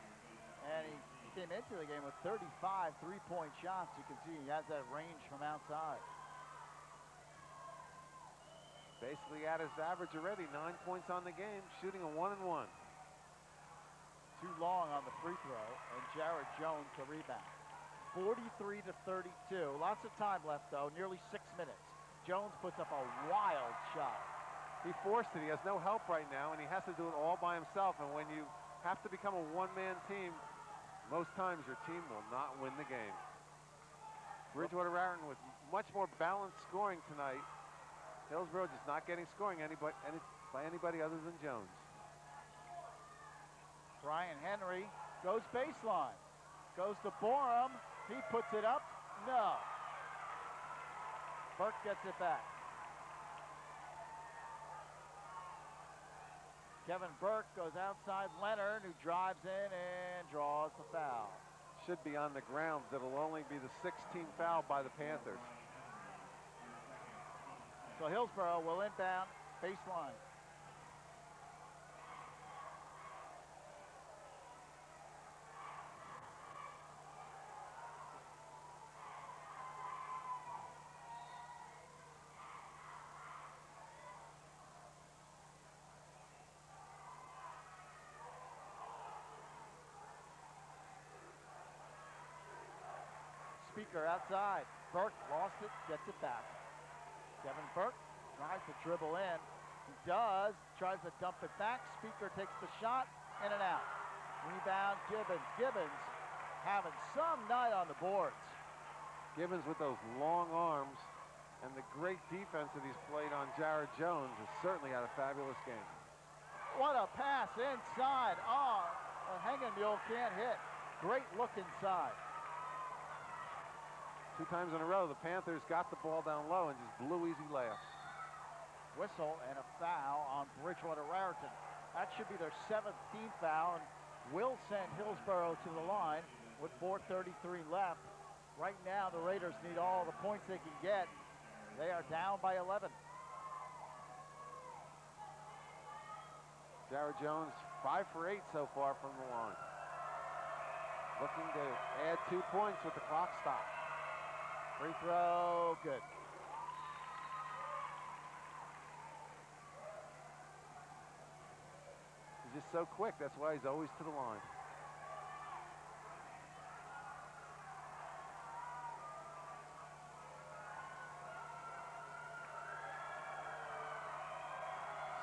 And he came into the game with 35 three-point shots. You can see he has that range from outside. Basically at his average already, 9 points on the game, shooting a 1-and-1. Too long on the free throw, and Jared Jones the rebound. 43-32. Lots of time left, though, nearly 6 minutes. Jones puts up a wild shot. He forced it. He has no help right now, and he has to do it all by himself. And when you have to become a one-man team, most times your team will not win the game. Bridgewater-Raritan with much more balanced scoring tonight. Hillsborough just not getting scoring by anybody other than Jones. Brian Henry goes baseline. goes to Borum. He puts it up. No. Burke gets it back. Kevin Burke goes outside Leonard, who drives in and draws the foul. Should be on the ground. It'll only be the 16th foul by the Panthers. So Hillsborough will inbound baseline. Speaker outside. Burke lost it, gets it back. Kevin Burke tries to dribble in. He does, tries to dump it back. Speaker takes the shot, in and out. Rebound, Gibbons. Gibbons having some night on the boards. Gibbons with those long arms and the great defense that he's played on Jared Jones has certainly had a fabulous game. What a pass inside. Oh, a hanging mule can't hit. Great look inside. 2 times in a row, the Panthers got the ball down low and just blew easy layups. Whistle and a foul on Bridgewater-Raritan. That should be their 17th foul and will send Hillsborough to the line with 4:33 left. Right now, the Raiders need all the points they can get. They are down by 11. Jared Jones, 5 for 8 so far from the line. Looking to add 2 points with the clock stopped. Free throw, good. He's just so quick, that's why he's always to the line.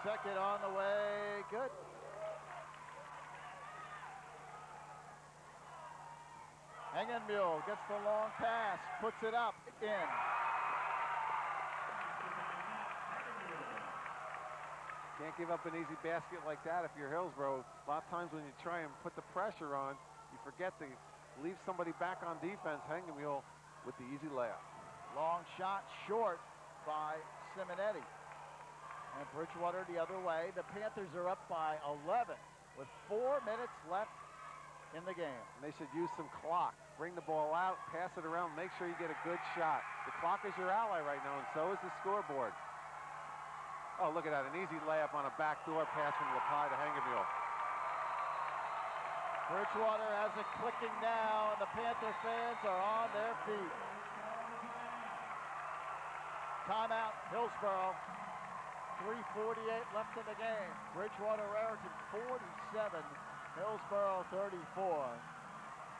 Second on the way, good. Hanging Mule gets the long pass, puts it up, in. Can't give up an easy basket like that if you're Hillsborough. A lot of times when you try and put the pressure on, you forget to leave somebody back on defense. Hanging Mule with the easy layup. Long shot short by Simonetti. And Bridgewater the other way. The Panthers are up by 11 with 4 minutes left in the game. And they should use some clock. Bring the ball out, pass it around, make sure you get a good shot. The clock is your ally right now, and so is the scoreboard. Oh, look at that, an easy layup on a backdoor pass from LaPie to Hangeville. Bridgewater has it clicking now, and the Panther fans are on their feet. Timeout, Hillsborough. 3:48 left in the game. Bridgewater-Raritan 47, Hillsborough 34.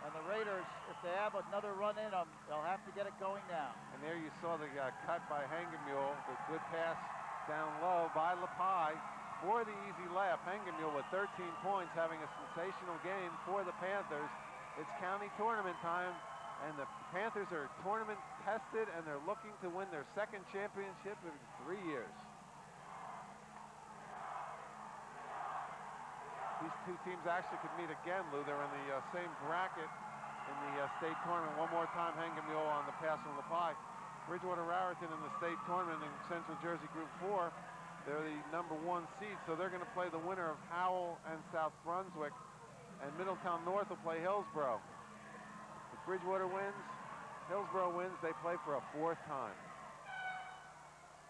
And the Raiders, if they have another run in them, they'll have to get it going now. And there you saw the cut by Hangeville, the good pass down low by LaPie for the easy layup. Hangeville with 13 points, having a sensational game for the Panthers. It's county tournament time, and the Panthers are tournament tested, and they're looking to win their second championship in 3 years. These two teams actually could meet again, Lou. They're in the same bracket in the state tournament. One more time, Hangeville on the pass from LaPie. Bridgewater-Raritan in the state tournament in Central Jersey Group 4. They're the #1 seed, so they're going to play the winner of Howell and South Brunswick, and Middletown North will play Hillsborough. If Bridgewater wins, Hillsborough wins, they play for a 4th time.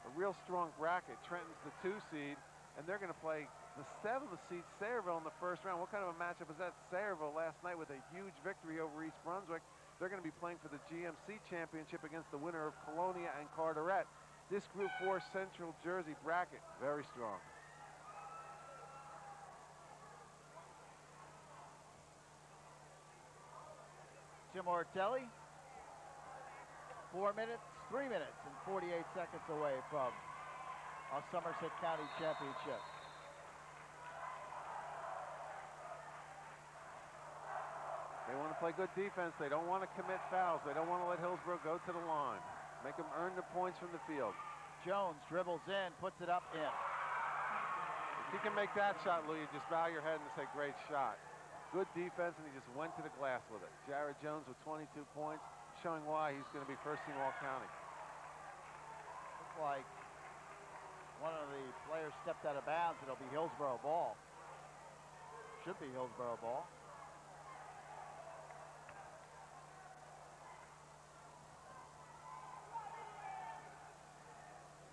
A real strong bracket. Trenton's the 2 seed, and they're going to play the 7th seed Sayreville in the first round. What kind of a matchup is that? Sayreville last night with a huge victory over East Brunswick. They're going to be playing for the GMC championship against the winner of Colonia and Carteret. This Group 4 Central Jersey bracket, very strong. Jim Ortelli, 4 minutes, 3 minutes and 48 seconds away from a Somerset County championship. They want to play good defense. They don't want to commit fouls. They don't want to let Hillsborough go to the line. Make them earn the points from the field. Jones dribbles in, puts it up, in. If he can make that shot, Lou, you just bow your head and say, great shot. good defense, and he just went to the glass with it. Jared Jones with 22 points, showing why he's going to be first team All-County. Looks like one of the players stepped out of bounds. It'll be Hillsborough ball. Should be Hillsborough ball.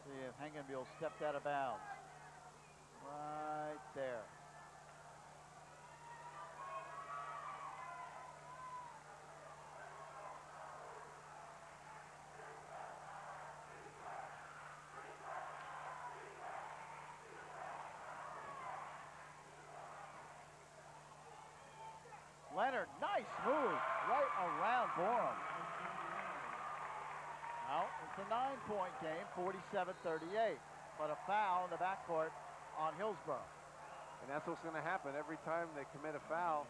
See if Hengenmuhle stepped out of bounds. Right there. Leonard, nice move right around Borum. Now, it's a 9-point game, 47-38, but a foul in the backcourt on Hillsborough. And that's what's going to happen. Every time they commit a foul,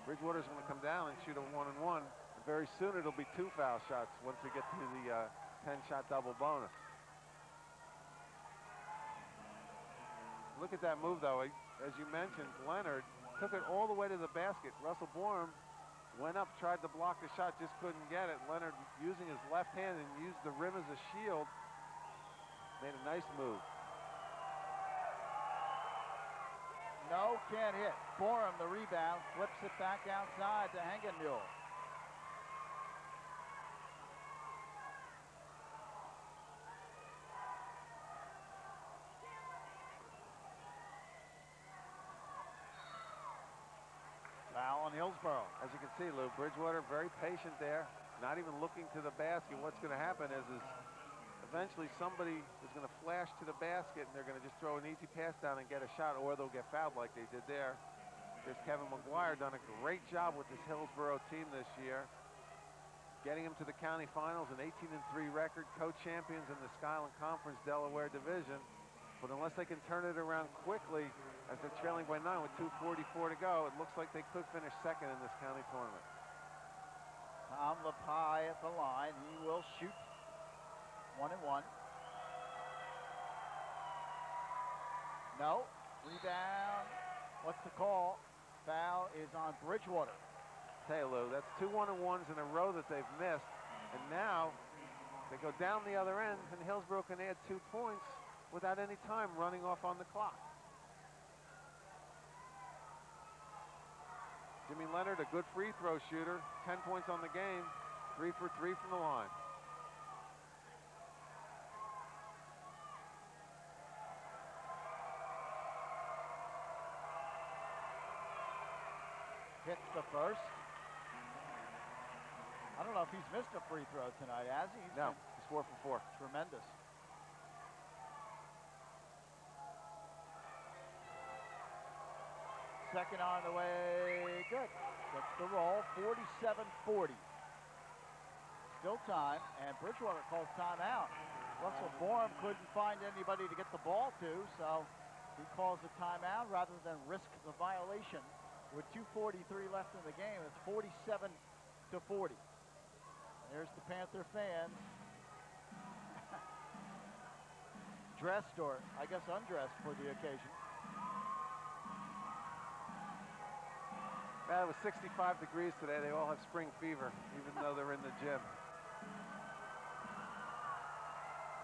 Bridgewater's going to come down and shoot a 1-and-1. And very soon it'll be 2 foul shots once we get to the 10-shot double bonus. Look at that move, though. As you mentioned, Leonard took it all the way to the basket. Russell Borum went up, tried to block the shot, just couldn't get it. Leonard, using his left hand and used the rim as a shield, made a nice move. No, can't hit. Borum, the rebound, flips it back outside to Hengenmuhle. Foul on Hillsborough. As you can see, Lou, Bridgewater very patient there, not even looking to the basket. What's going to happen is eventually somebody is going to flash to the basket and they're going to just throw an easy pass down and get a shot, or they'll get fouled like they did there. There's Kevin McGuire, done a great job with this Hillsborough team this year, getting them to the county finals, an 18-3 record, co-champions in the Skyland Conference Delaware Division. But unless they can turn it around quickly, as they're trailing by 9 with 2:44 to go, it looks like they could finish second in this county tournament. Tom LaPie at the line. He will shoot 1-and-1. No. Rebound. What's the call? Foul is on Bridgewater. Hey, Lou, that's 2 1-and-1s in a row that they've missed. And now they go down the other end, and Hillsborough can add 2 points without any time running off on the clock. Jimmy Leonard, a good free throw shooter, 10 points on the game, 3 for 3 from the line. Hits the first. I don't know if he's missed a free throw tonight, has he? No, he's 4 for 4. Tremendous. Second on the way, good. Gets the roll, 47-40. Still time, and Bridgewater calls timeout. Russell Borum couldn't find anybody to get the ball to, so he calls a timeout rather than risk the violation. With 2:43 left in the game, it's 47-40. There's the Panther fans. Dressed, or I guess undressed for the occasion. It was 65 degrees today. They all have spring fever, even though they're in the gym.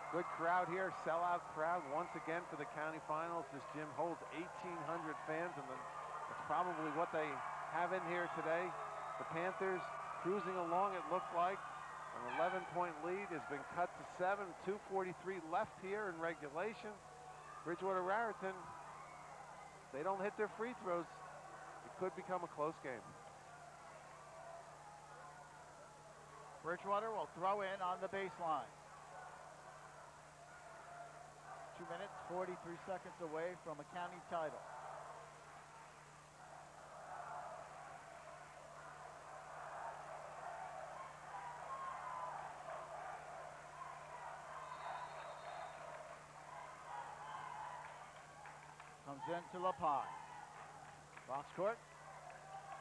Good crowd here, sellout crowd once again for the county finals. This gym holds 1,800 fans, and that's probably what they have in here today. The Panthers cruising along, it looked like. An 11-point lead has been cut to 7, 2:43 left here in regulation. Bridgewater-Raritan, they don't hit their free throws. It could become a close game. Bridgewater will throw in on the baseline. 2 minutes, 43 seconds away from a county title. Comes into LaPie. Cross court.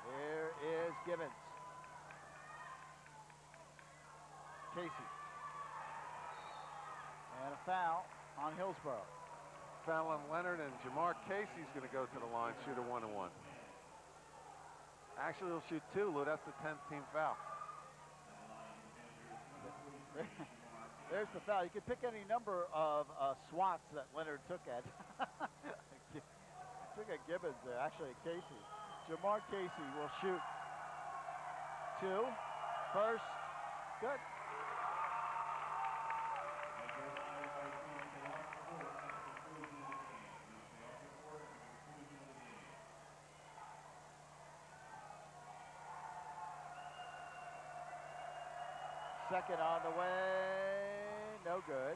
Here is Gibbons. Casey. And a foul on Hillsborough. Foul on Leonard, and Jamar Casey's going to go to the line, shoot a 1-and-1. Actually, he'll shoot 2, Lou. That's the 10th team foul. There's the foul. You can pick any number of swats that Leonard took at. Took at Gibbons there, actually at Casey. Jamar Casey will shoot 2. First, good. Second on the way, no good.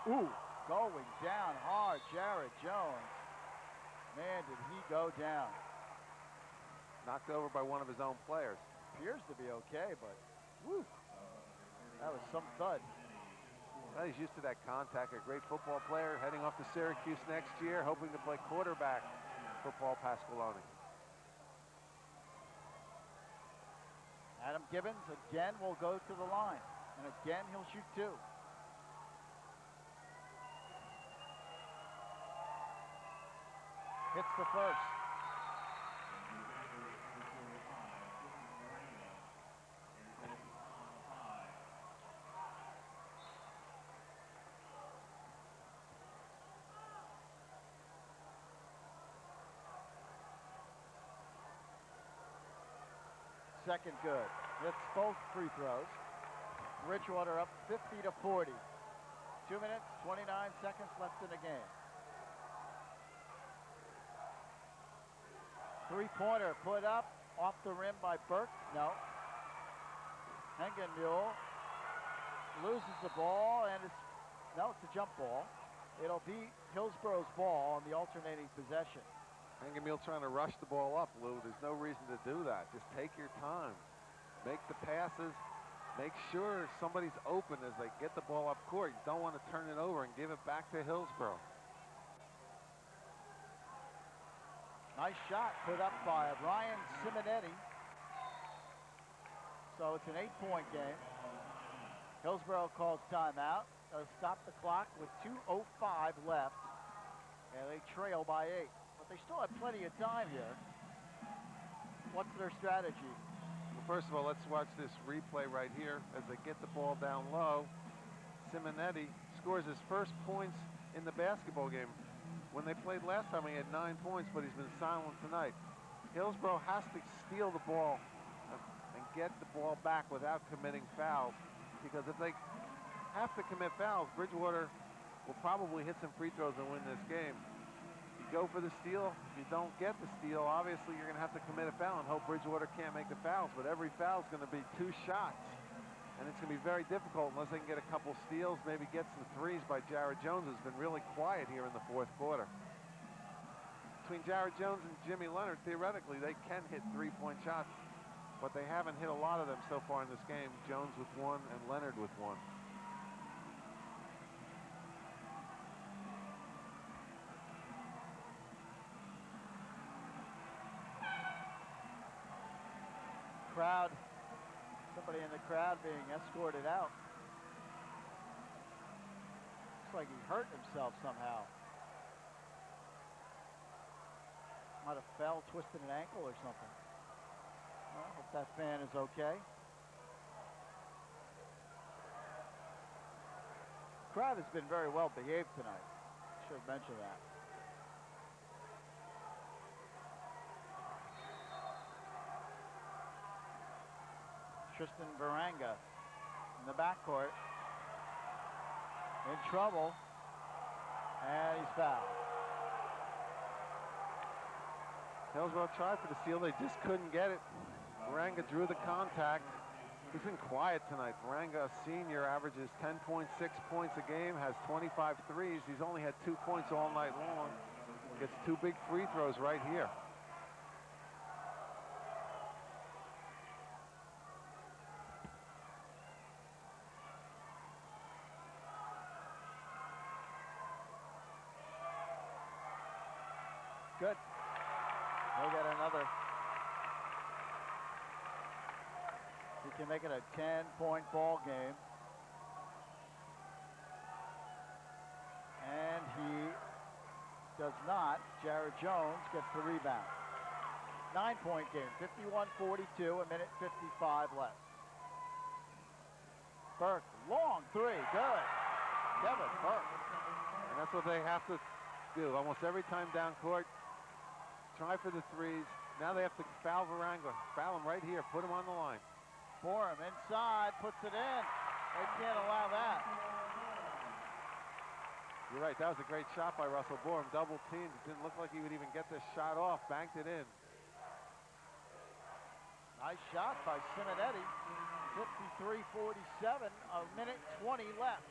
Ooh, going down hard, Jared Jones. Man, did he go down. Knocked over by one of his own players. Appears to be okay, but woo, that was some thud. Well, he's used to that contact. A great football player heading off to Syracuse next year, hoping to play quarterback for Paul Pasqualoni. Adam Gibbons again will go to the line. And again, he'll shoot 2. Hits the first. Second good. Hits both free throws. Bridgewater up 50-40. 2 minutes, 29 seconds left in the game. Three-pointer put up off the rim by Burke. No. Hengenmuhl loses the ball, and it's a jump ball. It'll be Hillsborough's ball on the alternating possession. Hengenmuhl trying to rush the ball up, Lou. There's no reason to do that. Just take your time. Make the passes. Make sure somebody's open as they get the ball up court. You don't want to turn it over and give it back to Hillsborough. Nice shot put up by Ryan Simonetti. So it's an 8-point game. Hillsborough calls timeout. They'll stop the clock with 2:05 left. And they trail by 8. But they still have plenty of time here. What's their strategy? Well, first of all, let's watch this replay right here as they get the ball down low. Simonetti scores his first points in the basketball game. When they played last time, he had 9 points, but he's been silent tonight. Hillsborough has to steal the ball and get the ball back without committing fouls, because if they have to commit fouls, Bridgewater will probably hit some free throws and win this game. You go for the steal. If you don't get the steal, obviously you're going to have to commit a foul and hope Bridgewater can't make the fouls, but every foul is going to be 2 shots. And it's going to be very difficult unless they can get a couple steals, maybe get some threes by Jared Jones, who's been really quiet here in the 4th quarter. Between Jared Jones and Jimmy Leonard, theoretically, they can hit 3-point shots, but they haven't hit a lot of them so far in this game. Jones with 1 and Leonard with 1. Crowd. Somebody in the crowd being escorted out. Looks like he hurt himself somehow. Might have fell, twisted an ankle or something. Well, hope that fan is okay. Crowd has been very well behaved tonight. Should mention that. Tristan Varanga in the backcourt. In trouble. And he's fouled. Hillsborough tried for the steal. They just couldn't get it. Varanga drew the contact. He's been quiet tonight. Varanga, a senior, averages 10.6 points a game, has 25 threes. He's only had 2 points all night long. Gets 2 big free throws right here. Good. He'll get another. He can make it a 10-point ball game. And he does not. Jared Jones gets the rebound. 9-point game, 51-42, a minute 55 left. Burke, long three, good. Kevin Burke. And that's what they have to do almost every time down court. Try for the threes. Now they have to foul Varanga. Foul him right here, put him on the line. Borum inside, puts it in. They can't allow that. You're right, that was a great shot by Russell Borum. Double teamed. It didn't look like he would even get this shot off. Banked it in. Nice shot by Simonetti. 53-47, a minute 20 left.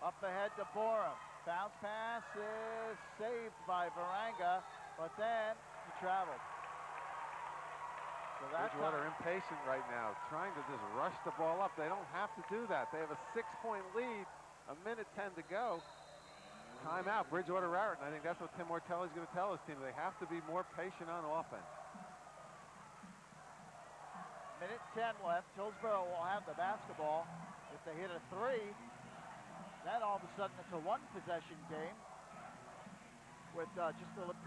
Up ahead to Borum. Bounce pass is saved by Varanga, but then he traveled. So that's Bridgewater impatient right now, trying to just rush the ball up. They don't have to do that. They have a 6-point lead, a minute 10 to go. Timeout, Bridgewater-Raritan. I think that's what Tim Ortelli is going to tell his team. They have to be more patient on offense. Minute 10 left. Hillsborough will have the basketball. If they hit a three, then all of a sudden it's a one-possession game with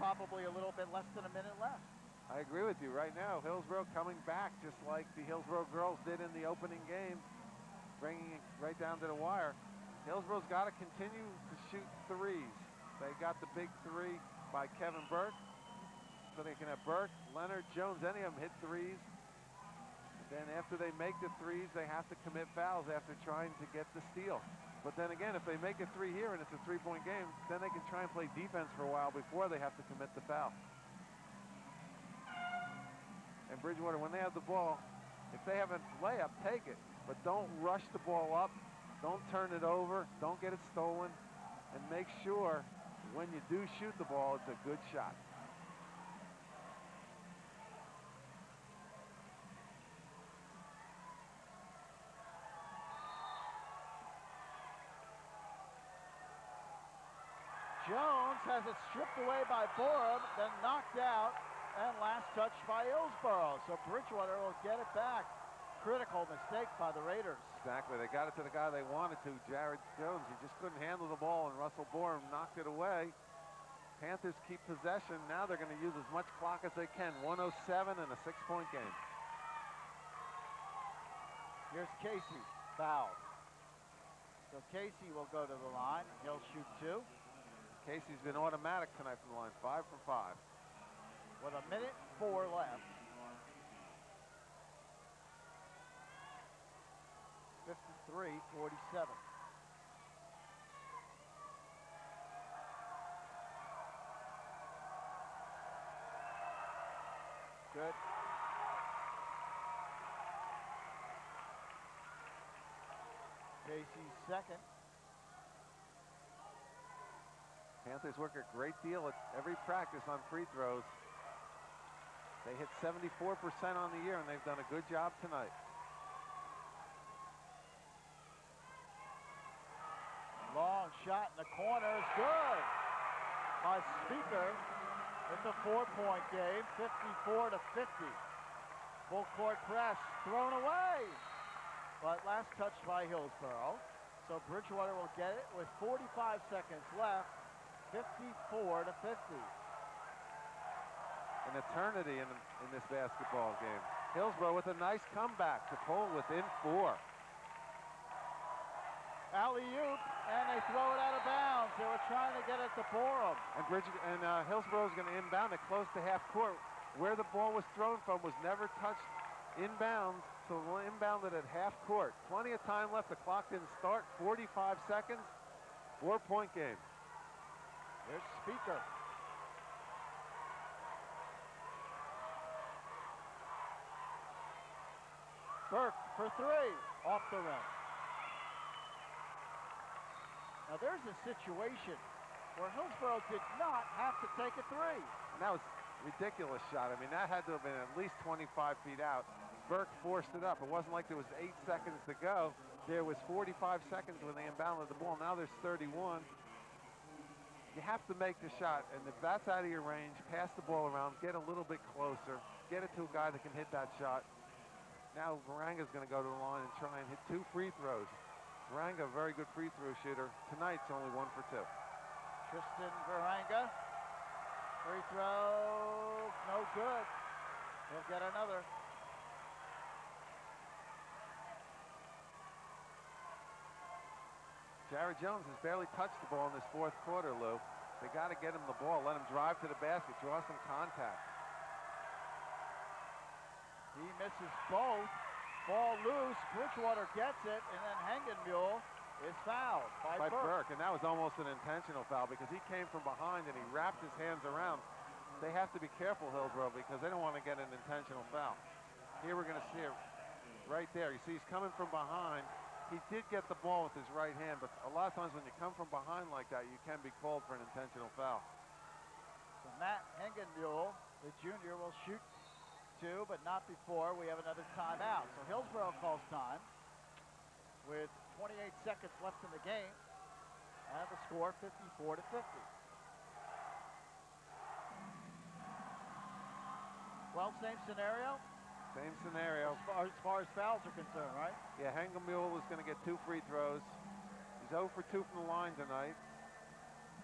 probably a little bit less than a minute left. I agree with you. Right now, Hillsborough coming back just like the Hillsborough girls did in the opening game, bringing it right down to the wire. Hillsborough's got to continue to shoot threes. They got the big three by Kevin Burke, so they can have Burke, Leonard, Jones, any of them hit threes. And then after they make the threes, they have to commit fouls after trying to get the steal. But then again, if they make a three here and it's a 3-point game, then they can try and play defense for a while before they have to commit the foul. And Bridgewater, when they have the ball, if they have a layup, take it. But don't rush the ball up. Don't turn it over. Don't get it stolen. And make sure when you do shoot the ball, it's a good shot. Jones has it stripped away by Borum, then knocked out, and last touch by Hillsborough. So Bridgewater will get it back. Critical mistake by the Raiders. Exactly. They got it to the guy they wanted to, Jared Jones. He just couldn't handle the ball, and Russell Borum knocked it away. Panthers keep possession. Now they're going to use as much clock as they can. 107 and a 6-point game. Here's Casey, fouled. So Casey will go to the line. He'll shoot two. Casey's been automatic tonight from the line, 5 for 5. With a minute 4 left. 53-47. Good. Casey's second. Panthers work a great deal at every practice on free throws. They hit 74% on the year, and they've done a good job tonight. Long shot in the corner is good by Speaker. It's a 4-point game, 54-50. Full court press, thrown away. But last touch by Hillsborough. So Bridgewater will get it with 45 seconds left, 54-50. An eternity in this basketball game. Hillsborough with a nice comeback to pull within 4. Alley-oop, and they throw it out of bounds. They were trying to get it to Borum. And Hillsborough is going to inbound it close to half court. Where the ball was thrown from was never touched inbounds, so we'll inbound it at half court. Plenty of time left. The clock didn't start. 45 seconds. 4-point game. There's Speaker. Burke for three, off the rim. Now there's a situation where Hillsborough did not have to take a three. And that was a ridiculous shot. I mean, that had to have been at least 25 feet out. Burke forced it up. It wasn't like there was 8 seconds to go. There was 45 seconds when they inbounded the ball. Now there's 31. You have to make the shot, and if that's out of your range, pass the ball around, get a little bit closer, get it to a guy that can hit that shot. Now Varanga's going to go to the line and try and hit 2 free throws. Varanga, a very good free throw shooter. Tonight's only 1 for 2. Tristan Verhanga. Free throw, no good. He'll get another. Jared Jones has barely touched the ball in this fourth quarter, Lou. They got to get him the ball, let him drive to the basket, draw some contact. He misses both. Ball loose. Bridgewater gets it, and then Hengenmule is fouled by Burke. And that was almost an intentional foul because he came from behind and he wrapped his hands around. They have to be careful, Hillsborough, because they don't want to get an intentional foul. Here we're going to see it right there. You see he's coming from behind. He did get the ball with his right hand, but a lot of times when you come from behind like that, you can be called for an intentional foul. So Matt Hengenmule, the junior, will shoot two, but not before we have another timeout. So Hillsborough calls time with 28 seconds left in the game, and the score 54-50. Well, same scenario? Same scenario. As far as fouls are concerned, right? Yeah, Hengenmule is going to get 2 free throws. He's 0 for 2 from the line tonight.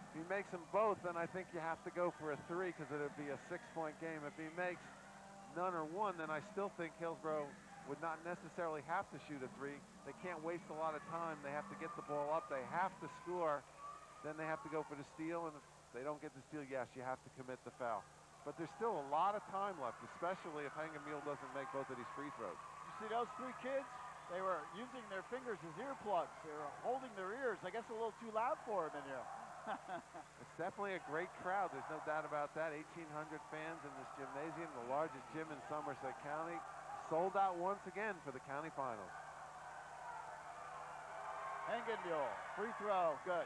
If he makes them both, then I think you have to go for a 3 because it would be a 6-point game. If he makes none or 1, then I still think Hillsborough would not necessarily have to shoot a 3. They can't waste a lot of time. They have to get the ball up. They have to score. Then they have to go for the steal, and if they don't get the steal, yes, you have to commit the foul. But there's still a lot of time left, especially if Hengenmule doesn't make both of these free throws. You see those 3 kids? They were using their fingers as earplugs. They were holding their ears. I guess a little too loud for them in here. It's definitely a great crowd. There's no doubt about that. 1,800 fans in this gymnasium, the largest gym in Somerset County. Sold out once again for the county finals. Hengenmule, free throw, good.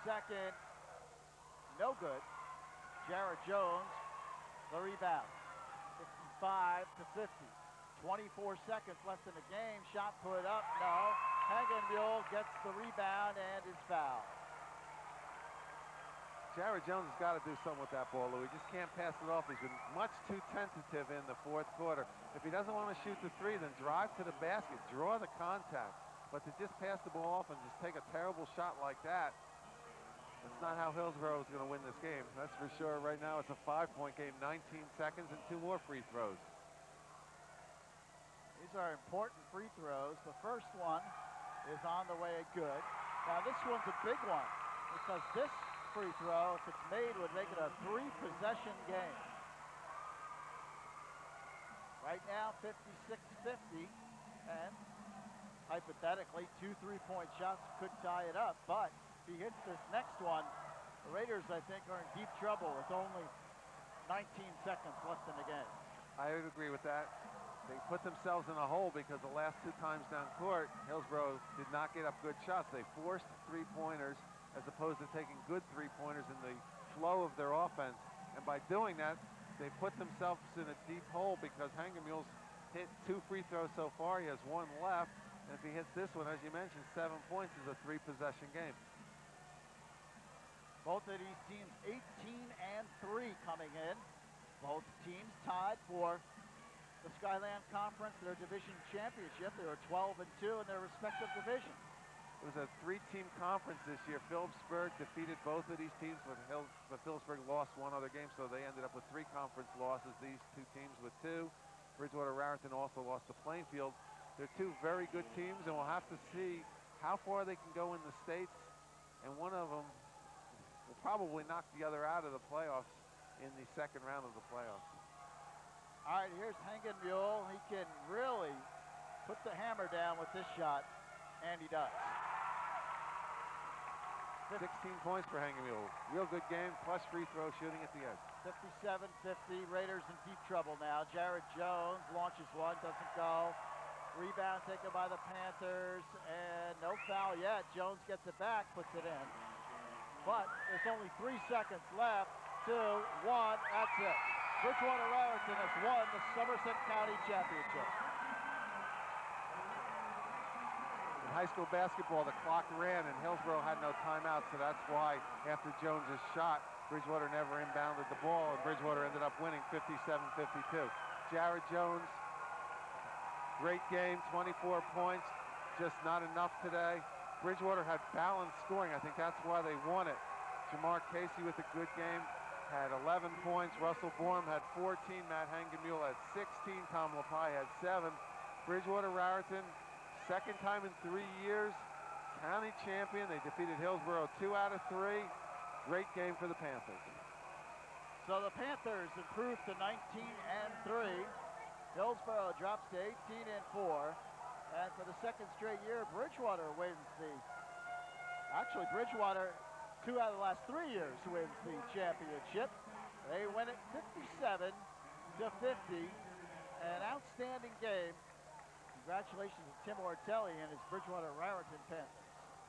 Second, no good. Jared Jones, the rebound. 55-50. 24 seconds left in the game. Shot put up, no. Hengenmule gets the rebound and is fouled. Jared Jones has got to do something with that ball, Lou. He just can't pass it off. He's been much too tentative in the fourth quarter. If he doesn't want to shoot the 3, then drive to the basket, draw the contact. But to just pass the ball off and just take a terrible shot like that, that's not how Hillsborough is going to win this game. That's for sure. Right now it's a 5-point game, 19 seconds and 2 more free throws. These are important free throws. The first one is on the way good. Now this one's a big one because this free throw, if it's made, would make it a 3-possession game. Right now 56-50, and hypothetically 2 3-point shots could tie it up, but if he hits this next one, the Raiders, I think, are in deep trouble with only 19 seconds left in the game. I would agree with that. They put themselves in a hole because the last 2 times down court, Hillsborough did not get up good shots. They forced 3-pointers as opposed to taking good 3-pointers in the flow of their offense. And by doing that, they put themselves in a deep hole because Hengenmule's hit 2 free throws so far. He has 1 left. And if he hits this one, as you mentioned, 7 points is a 3-possession game. Both of these teams 18-3 coming in. Both teams tied for the Skyland Conference, their division championship. They were 12-2 in their respective divisions. It was a 3-team conference this year. Phillipsburg defeated both of these teams, but Phillipsburg lost 1 other game, so they ended up with 3 conference losses. These 2 teams with 2. Bridgewater-Raritan also lost to Plainfield. They're 2 very good teams, and we'll have to see how far they can go in the States, and one of them will probably knock the other out of the playoffs in the second round of the playoffs. All right, here's Hengenmule. He can really put the hammer down with this shot, and he does. 16 points for Hengenmule. Real good game, plus free throw shooting at the edge. 57-50, Raiders in deep trouble now. Jared Jones launches one, doesn't go. Rebound taken by the Panthers, and no foul yet. Jones gets it back, puts it in. But there's only 3 seconds left. 2, 1, that's it. Bridgewater-Raritan has won the Somerset County Championship. high school basketball, the clock ran and Hillsborough had no timeout, so that's why after Jones's shot, Bridgewater never inbounded the ball, and Bridgewater ended up winning 57-52. Jared Jones, great game, 24 points, just not enough today. Bridgewater had balanced scoring. I think that's why they won it. Jamar Casey with a good game, had 11 points. Russell Borm had 14. Matt Hangemule had 16. Tom LaPie had 7. Bridgewater-Raritan, second time in 3 years, county champion. They defeated Hillsborough 2 out of 3. Great game for the Panthers. So the Panthers improved to 19-3. Hillsborough drops to 18-4. And for the second straight year, Bridgewater wins Bridgewater 2 out of the last 3 years wins the championship. They win it 57-50. An outstanding game. Congratulations to Tim Ortelli and his Bridgewater-Raritan Panthers.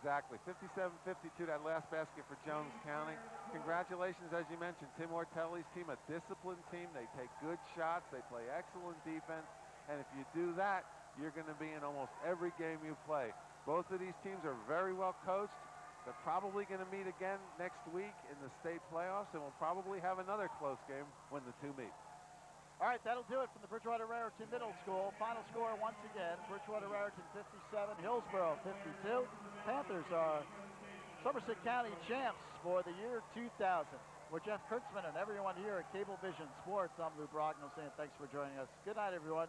Exactly, 57-52, that last basket for Jones County. Congratulations, as you mentioned, Tim Ortelli's team, a disciplined team. They take good shots, they play excellent defense, and if you do that, you're going to be in almost every game you play. Both of these teams are very well coached. They're probably going to meet again next week in the state playoffs, and we'll probably have another close game when the two meet. All right, that'll do it from the Bridgewater-Raritan Middle School. Final score once again, Bridgewater-Raritan 57, Hillsborough 52. Panthers are Somerset County champs for the year 2000. We're Jeff Kurtzman and everyone here at Cablevision Sports. I'm Lou Brogno saying thanks for joining us. Good night, everyone.